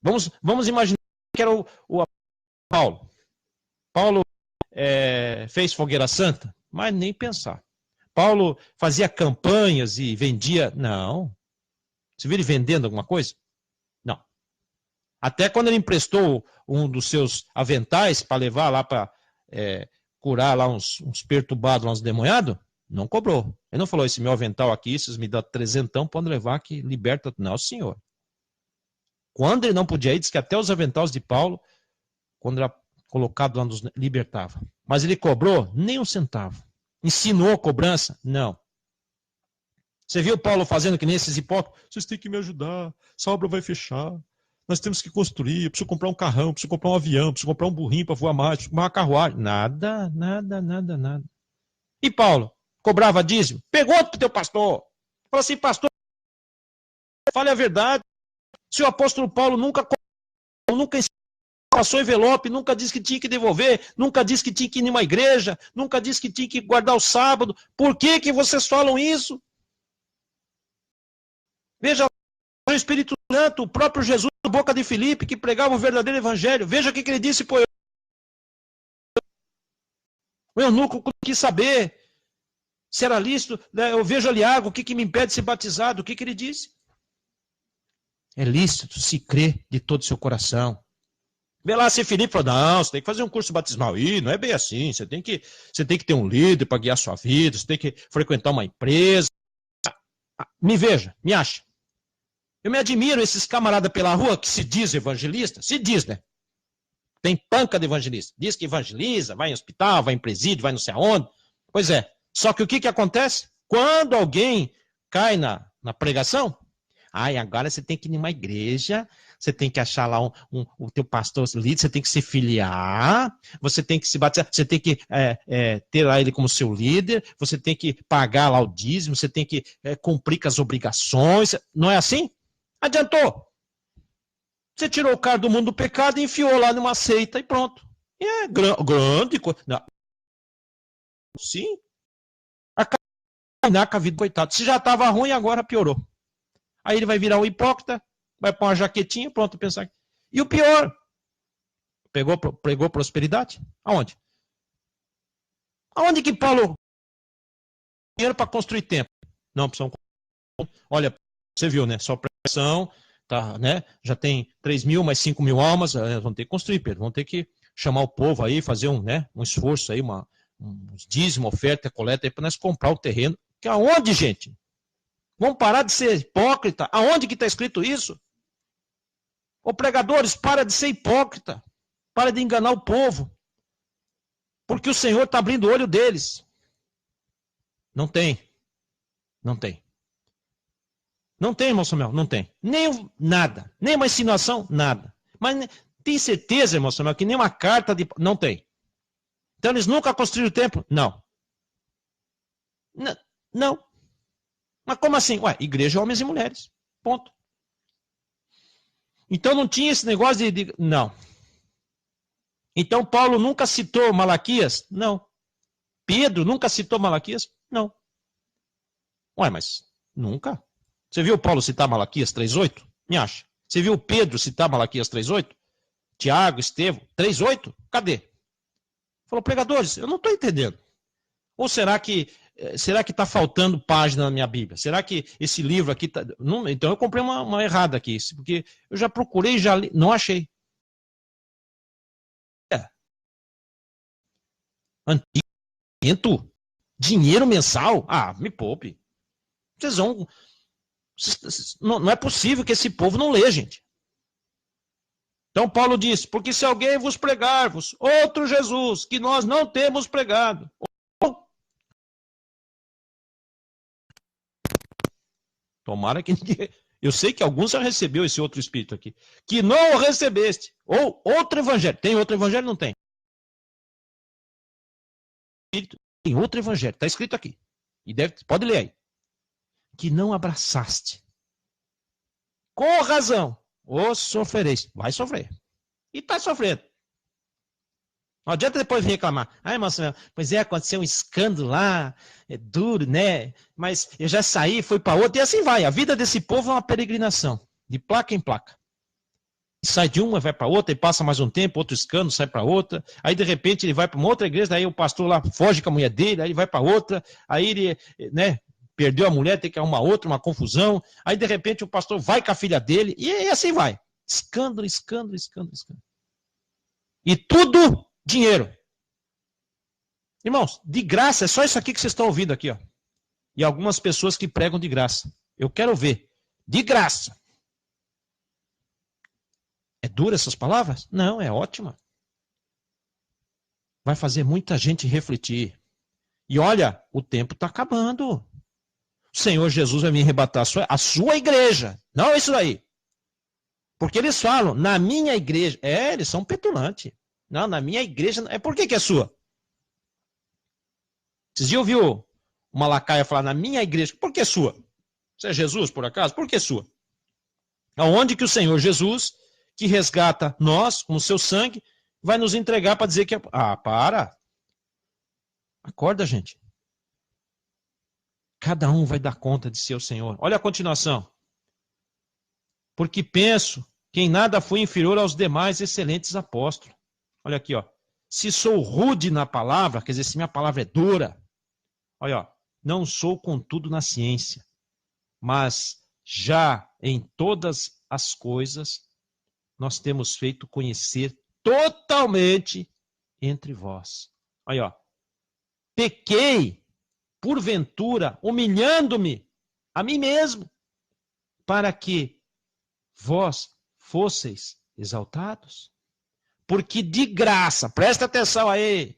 Speaker 2: Vamos imaginar que era o Paulo. Paulo fez fogueira santa? Mas nem pensar. Paulo fazia campanhas e vendia? Não. Você viu ele vendendo alguma coisa? Não. Até quando ele emprestou um dos seus aventais para levar lá para curar lá uns perturbados, lá uns demonhados, não cobrou. Ele não falou, esse meu avental aqui, vocês me dão 300, pode levar que liberta. Não, senhor. Quando ele não podia ir, diz que até os aventais de Paulo, quando era colocado lá, nos libertava. Mas ele cobrou nem um centavo. Ensinou cobrança? Não. Você viu Paulo fazendo que nem esses hipócritas? Vocês têm que me ajudar, essa obra vai fechar. Nós temos que construir, eu preciso comprar um carrão, preciso comprar um avião, preciso comprar um burrinho para voar mais, preciso comprar uma carruagem. Nada. E Paulo? Cobrava dízimo? Pergunta pro teu pastor. Fala assim, pastor, fale a verdade. Se o apóstolo Paulo nunca passou envelope, nunca disse que tinha que devolver, nunca disse que tinha que ir em uma igreja, nunca disse que tinha que guardar o sábado. Por que que vocês falam isso? Veja o Espírito Santo, o próprio Jesus, na boca de Filipe, que pregava o verdadeiro evangelho. Veja o que ele disse, pô. O eunuco quis saber se era lícito. Eu vejo ali água, o que me impede de ser batizado? O que ele disse? É lícito se crer de todo o seu coração. Vê lá se Filipe falou, não, você tem que fazer um curso batismal. Ih, não é bem assim, você tem que ter um líder para guiar sua vida, você tem que frequentar uma empresa. Me veja, me acha. Eu me admiro esses camaradas pela rua que se diz evangelista, se diz, né? Tem panca de evangelista. Diz que evangeliza, vai em hospital, vai em presídio, vai não sei aonde. Pois é, só que o que acontece? Quando alguém cai na pregação, agora você tem que ir numa igreja, você tem que achar lá o teu pastor líder, você tem que se filiar, você tem que se batizar, você tem que ter lá ele como seu líder, você tem que pagar lá o dízimo, você tem que cumprir com as obrigações. Não é assim? Adiantou. Você tirou o cara do mundo do pecado e enfiou lá numa seita e pronto. E é grande coisa. Sim. Acaba com a vida, coitado. Se já estava ruim, agora piorou. Aí ele vai virar um hipócrita, vai pôr uma jaquetinha, pronto, pensar. E o pior, pregou prosperidade? Aonde? Aonde que Paulo dinheiro para construir templo? Não, precisam. Olha, você viu, né? Só pressão, tá, né? Já tem 3.000, mais 5.000 almas, vão ter que construir, Pedro. Vão ter que chamar o povo aí, fazer um esforço aí, um dízimo, oferta, coleta aí para nós comprar o terreno. Que aonde, gente? Vamos parar de ser hipócrita? Aonde que está escrito isso? Ô pregadores, para de ser hipócrita. Para de enganar o povo. Porque o Senhor está abrindo o olho deles. Não tem. Não tem. Não tem, irmão Samuel, não tem. Nem nada. Nem uma insinuação, nada. Mas tem certeza, irmão Samuel, que nem uma carta de... Não tem. Então eles nunca construíram o templo? Não. Não. Mas como assim? Igreja, homens e mulheres. Ponto. Então não tinha esse negócio de... Não. Então Paulo nunca citou Malaquias? Não. Pedro nunca citou Malaquias? Não. Mas nunca. Você viu Paulo citar Malaquias 3,8? Me acha. Você viu Pedro citar Malaquias 3,8? Tiago, Estevão, 3,8? Cadê? Falou, pregadores, eu não estou entendendo. Ou será que está faltando página na minha Bíblia? Será que esse livro aqui está... Então eu comprei uma errada aqui, porque eu já procurei, já li, não achei. Antigo, dinheiro mensal? Me poupe. Vocês vão... Não é possível que esse povo não lê, gente. Então Paulo diz, porque se alguém vos pregar-vos outro Jesus, que nós não temos pregado. Tomara que ninguém... Eu sei que alguns já recebeu esse outro espírito aqui. Que não o recebeste. Ou outro evangelho. Tem outro evangelho? Não tem. Tem outro evangelho. Está escrito aqui. E pode ler aí. Que não abraçaste. Com razão. Ou sofrereis. Vai sofrer. E está sofrendo. Não adianta depois vir reclamar. Irmão Samuel, pois aconteceu um escândalo lá, é duro, né? Mas eu já saí, fui para outra, e assim vai. A vida desse povo é uma peregrinação, de placa em placa. Sai de uma, vai para outra, e passa mais um tempo, outro escândalo, sai para outra. Aí, de repente, ele vai para uma outra igreja, aí o pastor lá foge com a mulher dele, aí ele vai para outra, aí ele, né, perdeu a mulher, tem que arrumar outra, uma confusão. Aí, de repente, o pastor vai com a filha dele, e assim vai. Escândalo, escândalo, escândalo, escândalo. E tudo... dinheiro. Irmãos, de graça, é só isso aqui que vocês estão ouvindo aqui, ó. E algumas pessoas que pregam de graça. Eu quero ver. De graça. É dura essas palavras? Não, é ótima. Vai fazer muita gente refletir. E olha, o tempo está acabando. O Senhor Jesus vai me arrebatar a sua igreja. Não isso daí. Porque eles falam, na minha igreja. Eles são petulantes. Não, na minha igreja... Por que é sua? Vocês já ouviu uma lacaia falar na minha igreja? Por que é sua? Você é Jesus, por acaso? Por que sua? Aonde que o Senhor Jesus, que resgata nós com o seu sangue, vai nos entregar para dizer que... para! Acorda, gente. Cada um vai dar conta de ser o Senhor. Olha a continuação. Porque penso que em nada fui inferior aos demais excelentes apóstolos. Olha aqui, ó. Se sou rude na palavra, quer dizer, se minha palavra é dura, olha, ó, não sou contudo na ciência, mas já em todas as coisas nós temos feito conhecer totalmente entre vós. Olha, ó. Pequei, porventura, humilhando-me a mim mesmo, para que vós fosseis exaltados? Porque de graça, presta atenção aí,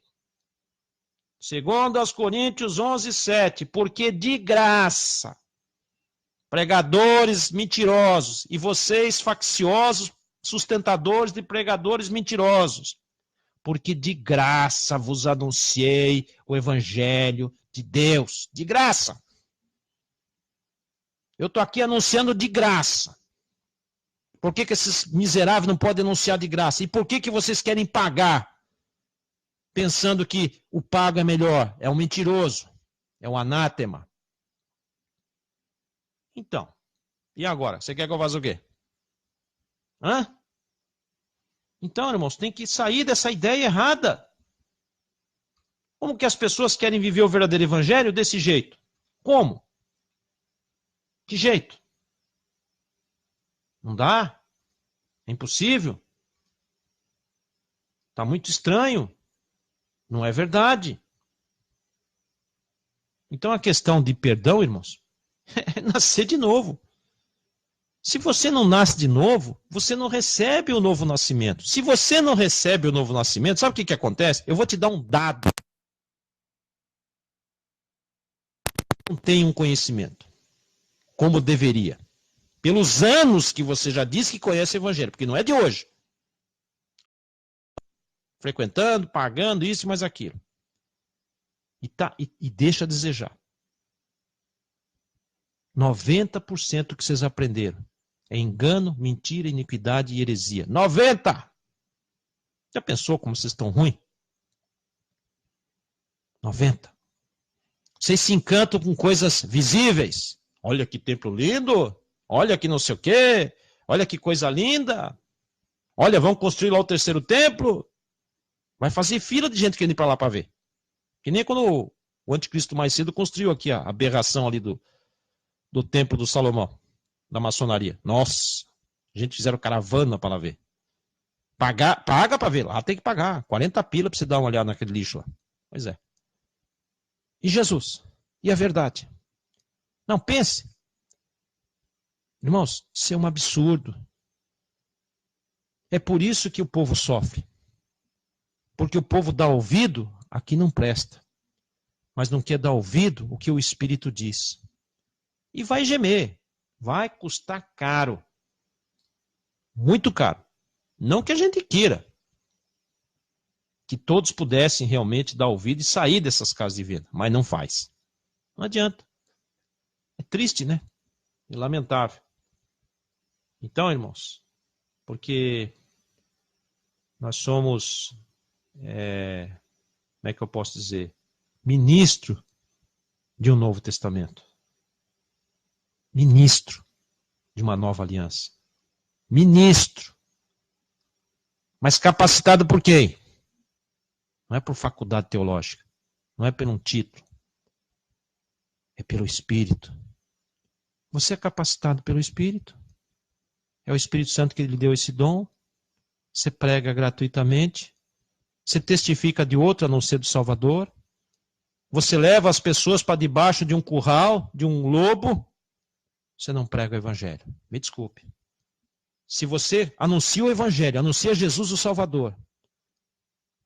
Speaker 2: segundo aos Coríntios 11:7, porque de graça, pregadores mentirosos, e vocês facciosos, sustentadores de pregadores mentirosos, porque de graça vos anunciei o evangelho de Deus, de graça. Eu estou aqui anunciando de graça. Por que esses miseráveis não podem anunciar de graça? E por que vocês querem pagar? Pensando que o pago é melhor. É um mentiroso. É um anátema. Então, e agora? Você quer que eu faça o quê? Hã? Então, irmãos, tem que sair dessa ideia errada. Como que as pessoas querem viver o verdadeiro evangelho desse jeito? Como? Que jeito? Não dá? É impossível? Está muito estranho. Não é verdade. Então a questão de perdão, irmãos, é nascer de novo. Se você não nasce de novo, você não recebe o novo nascimento. Se você não recebe o novo nascimento, sabe o que acontece? Eu vou te dar um dado. Não tem um conhecimento como deveria. Pelos anos que você já disse que conhece o evangelho, porque não é de hoje. Frequentando, pagando isso e mais aquilo. E deixa a desejar. 90% que vocês aprenderam é engano, mentira, iniquidade e heresia. 90%! Já pensou como vocês estão ruins? 90%. Vocês se encantam com coisas visíveis. Olha que templo lindo. Olha que não sei o quê. Olha que coisa linda. Olha, vão construir lá o terceiro templo. Vai fazer fila de gente querendo ir para lá para ver. Que nem quando o anticristo mais cedo construiu aqui a aberração ali do templo do Salomão, da maçonaria. Nossa, a gente fizeram caravana para lá ver. Paga para ver. Lá tem que pagar. 40 pila para você dar uma olhada naquele lixo lá. Pois é. E Jesus? E a verdade? Não, pense. Irmãos, isso é um absurdo. É por isso que o povo sofre. Porque o povo dá ouvido a que não presta. Mas não quer dar ouvido o que o Espírito diz. E vai gemer. Vai custar caro. Muito caro. Não que a gente queira. Que todos pudessem realmente dar ouvido e sair dessas casas de venda. Mas não faz. Não adianta. É triste, né? E lamentável. Então, irmãos, porque nós somos, como é que eu posso dizer? Ministro de um novo testamento. Ministro de uma nova aliança. Ministro. Mas capacitado por quem? Não é por faculdade teológica. Não é por um título. É pelo Espírito. Você é capacitado pelo Espírito. É o Espírito Santo que lhe deu esse dom. Você prega gratuitamente. Você testifica de outro a não ser do Salvador. Você leva as pessoas para debaixo de um curral, de um lobo. Você não prega o Evangelho. Me desculpe. Se você anuncia o Evangelho, anuncia Jesus o Salvador,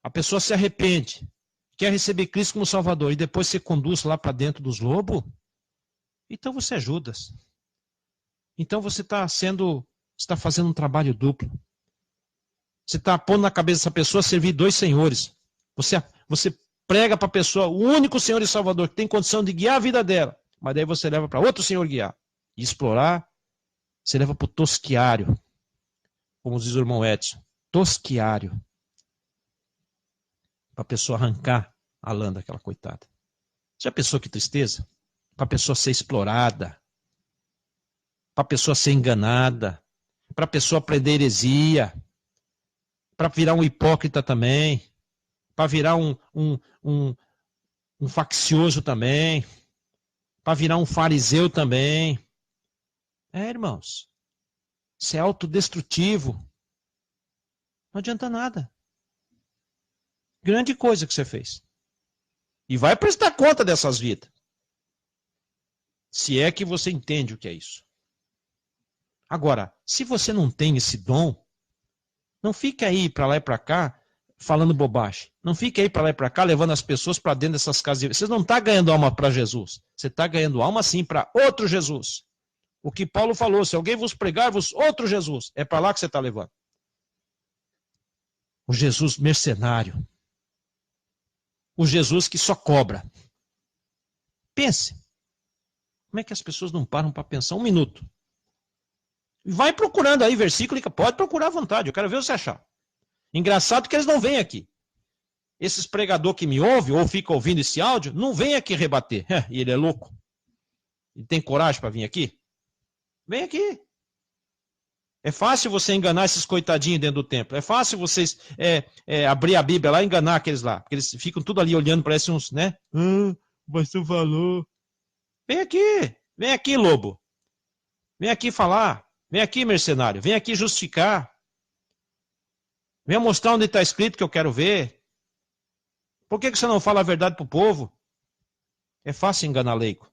Speaker 2: a pessoa se arrepende, quer receber Cristo como Salvador, e depois você conduz lá para dentro dos lobos, então você é Judas. Então você está fazendo um trabalho duplo. Você está pondo na cabeça dessa pessoa servir dois senhores. Você prega para a pessoa o único Senhor e Salvador que tem condição de guiar a vida dela, mas daí você leva para outro Senhor guiar. e explorar, você leva para o tosquiário, como diz o irmão Edson, tosquiário, para a pessoa arrancar a lã daquela coitada. Já pensou que tristeza? Para a pessoa ser explorada, para a pessoa ser enganada, para a pessoa aprender heresia, para virar um hipócrita também, para virar um faccioso também, para virar um fariseu também. Irmãos, isso é autodestrutivo. Não adianta nada. Grande coisa que você fez. E vai prestar conta dessas vidas. Se é que você entende o que é isso. Agora, se você não tem esse dom, não fica aí para lá e para cá falando bobagem. Não fica aí para lá e para cá levando as pessoas para dentro dessas casas. Você não está ganhando alma para Jesus. Você está ganhando alma sim para outro Jesus. O que Paulo falou, se alguém vos pregar-vos outro Jesus, é para lá que você está levando. O Jesus mercenário. O Jesus que só cobra. Pense. Como é que as pessoas não param para pensar um minuto? Vai procurando aí versículo, pode procurar à vontade, eu quero ver você achar. Engraçado que eles não vêm aqui. Esses pregadores que me ouvem ou ficam ouvindo esse áudio, não vêm aqui rebater. E ele é louco. Ele tem coragem para vir aqui? Vem aqui. É fácil você enganar esses coitadinhos dentro do templo. É fácil vocês abrir a Bíblia lá e enganar aqueles lá. Porque eles ficam tudo ali olhando, parece uns, né? O pastor falou. Vem aqui, lobo. Vem aqui falar. Vem aqui, mercenário. Vem aqui justificar. Venha mostrar onde está escrito que eu quero ver. Por que você não fala a verdade para o povo? É fácil enganar leigo.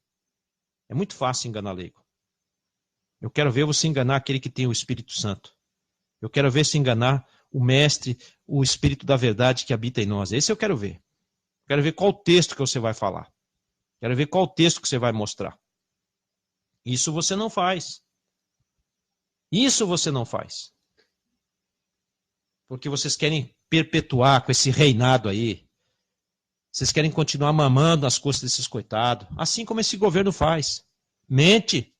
Speaker 2: É muito fácil enganar leigo. Eu quero ver você enganar aquele que tem o Espírito Santo. Eu quero ver você enganar o Mestre, o Espírito da verdade que habita em nós. Esse eu quero ver. Eu quero ver qual texto que você vai falar. Quero ver qual texto que você vai mostrar. Isso você não faz. Isso você não faz. Porque vocês querem perpetuar com esse reinado aí. Vocês querem continuar mamando nas costas desses coitados. Assim como esse governo faz. Mente.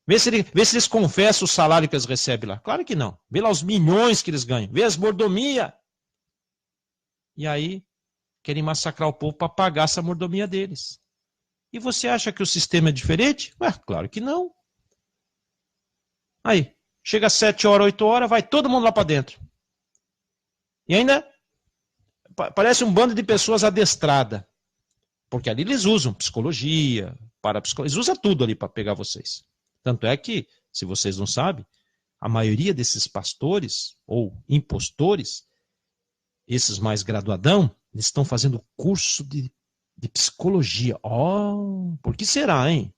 Speaker 2: Vê se eles confessam o salário que eles recebem lá. Claro que não. Vê lá os milhões que eles ganham. Vê as mordomias. E aí, querem massacrar o povo para pagar essa mordomia deles. E você acha que o sistema é diferente? Claro que não. Aí, chega às 7 horas, 8 horas, vai todo mundo lá para dentro. E ainda parece um bando de pessoas adestradas. Porque ali eles usam psicologia, parapsicologia, eles usam tudo ali para pegar vocês. Tanto é que, se vocês não sabem, a maioria desses pastores ou impostores, esses mais graduadão, eles estão fazendo curso de psicologia. Por que será, hein?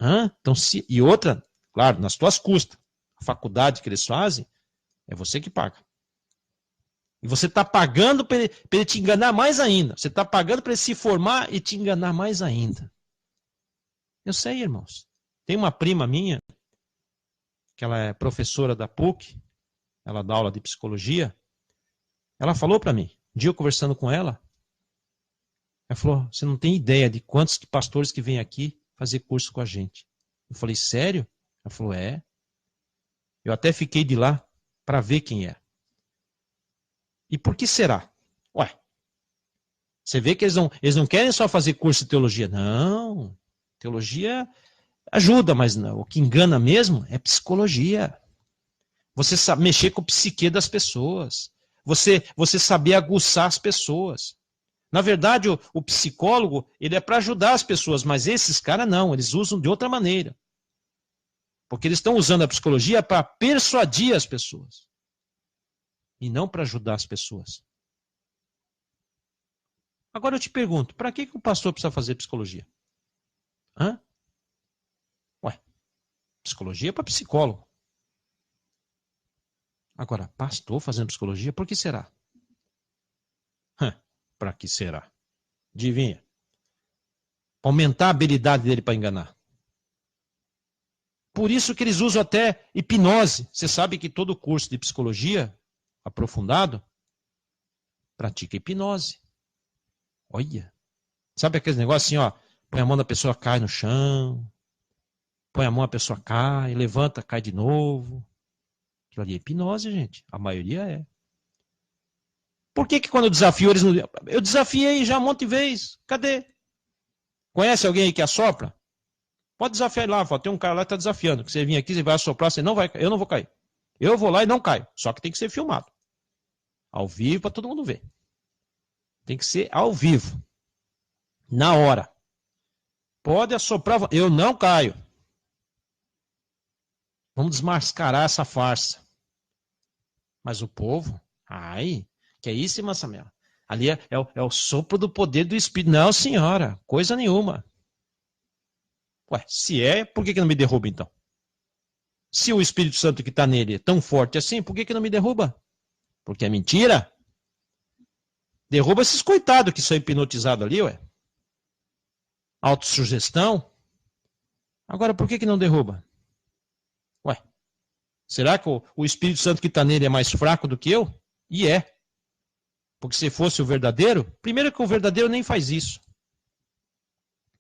Speaker 2: Então, e outra, claro, nas tuas custas. A faculdade que eles fazem, é você que paga. E você está pagando para ele te enganar mais ainda. Você está pagando para ele se formar e te enganar mais ainda. Eu sei, irmãos. Tem uma prima minha, que ela é professora da PUC, ela dá aula de psicologia. Ela falou para mim, um dia eu conversando com ela, ela falou, você não tem ideia de quantos pastores que vêm aqui fazer curso com a gente. Eu falei, sério? Ela falou, é. Eu até fiquei de lá para ver quem é. E por que será? Você vê que eles não querem só fazer curso de teologia. Não, teologia ajuda, mas não, o que engana mesmo é psicologia. Você sabe mexer com o psique das pessoas. Você saber aguçar as pessoas. Na verdade, o psicólogo, ele é para ajudar as pessoas, mas esses caras não, eles usam de outra maneira. Porque eles estão usando a psicologia para persuadir as pessoas. E não para ajudar as pessoas. Agora eu te pergunto, para que o pastor precisa fazer psicologia? Psicologia é para psicólogo. Agora, pastor fazendo psicologia, por que será? Para que será? Adivinha? Para aumentar a habilidade dele para enganar. Por isso que eles usam até hipnose. Você sabe que todo curso de psicologia aprofundado pratica hipnose. Olha. Sabe aqueles negócios assim, põe a mão da pessoa, cai no chão, Põe a mão, a pessoa cai, levanta, cai de novo. Aquilo ali é hipnose, gente. A maioria é. Por que quando eu desafio eles... Eu desafiei já um monte de vezes. Cadê? Conhece alguém aí que assopra? Pode desafiar lá. Fala, tem um cara lá que está desafiando. Que você vir aqui, você vai assoprar, você não vai, eu não vou cair. Eu vou lá e não caio. Só que tem que ser filmado. Ao vivo para todo mundo ver. Tem que ser ao vivo. Na hora. Pode assoprar. Eu não caio. Vamos desmascarar essa farsa. Mas o povo... Ai, que é isso, irmã Samela? Ali é o sopro do poder do Espírito. Não, senhora. Coisa nenhuma. Ué, se é, por que não me derruba então? Se o Espírito Santo que está nele é tão forte assim, por que não me derruba? Porque é mentira. Derruba esses coitados que são hipnotizados ali, ué. Autossugestão. Agora, por que não derruba? Ué, será que o Espírito Santo que está nele é mais fraco do que eu? E é. Porque se fosse o verdadeiro, primeiro que o verdadeiro nem faz isso.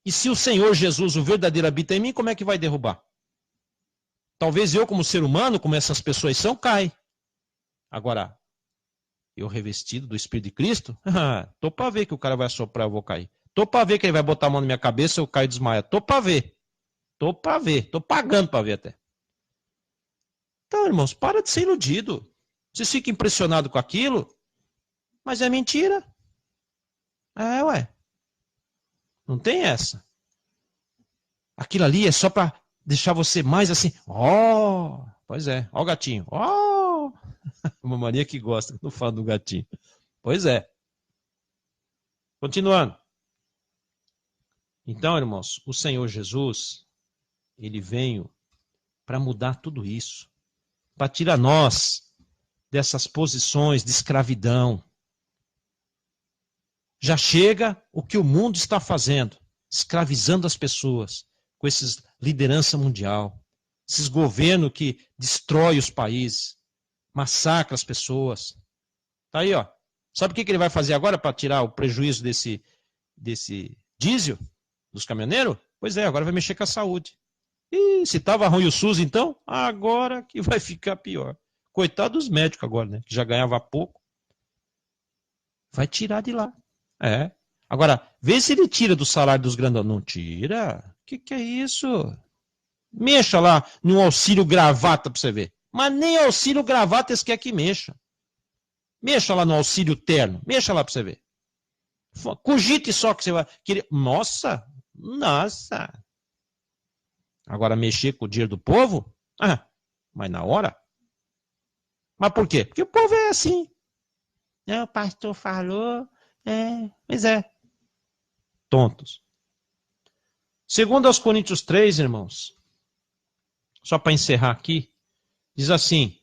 Speaker 2: E se o Senhor Jesus, o verdadeiro, habita em mim, como é que vai derrubar? Talvez eu, como ser humano, como essas pessoas são, cai. Agora, eu revestido do Espírito de Cristo, tô para ver que o cara vai soprar, eu vou cair. Tô para ver que ele vai botar a mão na minha cabeça, eu caio e desmaio. Tô para ver. Tô para ver. Tô pagando para ver até. Então, irmãos, para de ser iludido. Você fica impressionado com aquilo, mas é mentira. É, ué. Não tem essa. Aquilo ali é só para deixar você mais assim. Ó, pois é. Ó o gatinho. Ó. Uma mania que gosta, não fala do gatinho. Pois é. Continuando. Então, irmãos, o Senhor Jesus, ele veio para mudar tudo isso. Para tirar nós dessas posições de escravidão. Já chega o que o mundo está fazendo, escravizando as pessoas, com esses liderança mundial, esses governos que destrói os países, massacra as pessoas. Tá aí, ó. Sabe o que ele vai fazer agora para tirar o prejuízo desse diesel dos caminhoneiros? Pois é, agora vai mexer com a saúde. E se estava ruim o SUS, então, agora que vai ficar pior. Coitado dos médicos agora, né? Que já ganhava pouco. Vai tirar de lá. É. Agora, vê se ele tira do salário dos grandão. Não tira? O que é isso? Mexa lá no auxílio gravata para você ver. Mas nem auxílio gravata eles querem que mexa. Mexa lá no auxílio terno. Mexa lá para você ver. Cogite só que você vai querer. Nossa! Nossa! Agora, mexer com o dinheiro do povo? Mas na hora? Mas por quê? Porque o povo é assim. Não, o pastor falou. Pois é. Tontos. Segundo aos Coríntios 3, irmãos, só para encerrar aqui, diz assim,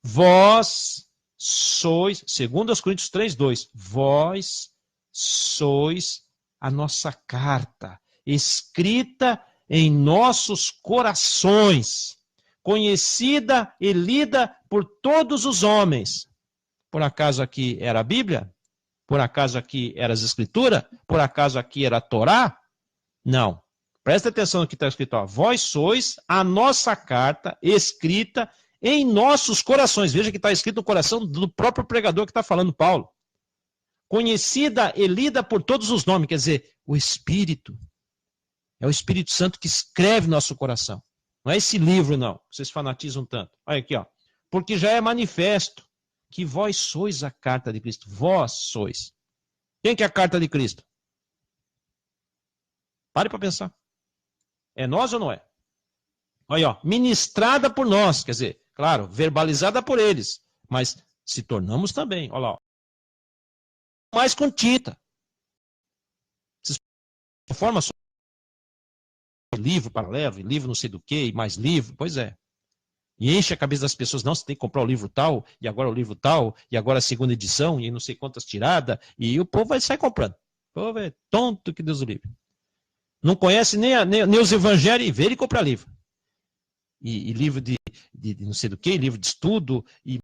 Speaker 2: vós sois, segundo aos Coríntios 3, 2, vós sois a nossa carta, escrita em nossos corações, conhecida e lida por todos os homens. Por acaso aqui era a Bíblia? Por acaso aqui era as Escrituras? Por acaso aqui era a Torá? Não. Presta atenção no que está escrito. Ó. Vós sois a nossa carta escrita em nossos corações. Veja que está escrito no coração do próprio pregador que está falando, Paulo. Conhecida e lida por todos os nomes. Quer dizer, o Espírito. É o Espírito Santo que escreve nosso coração. Não é esse livro, não. Vocês fanatizam tanto. Olha aqui, ó. Porque já é manifesto que vós sois a carta de Cristo. Vós sois. Quem que é a carta de Cristo? Pare para pensar. É nós ou não é? Olha, ó, ministrada por nós, quer dizer, claro, verbalizada por eles, mas se tornamos também, olha lá, ó, mais com tinta. Vocês formam livro paralelo, livro não sei do que, e mais livro, pois é. E enche a cabeça das pessoas, não, você tem que comprar o livro tal, e agora o livro tal, e agora a segunda edição, e não sei quantas tiradas, e o povo vai sair comprando. O povo é tonto que Deus o livre. Não conhece nem os evangelhos e vê ele comprar livro. E livro de não sei do que, livro de estudo, e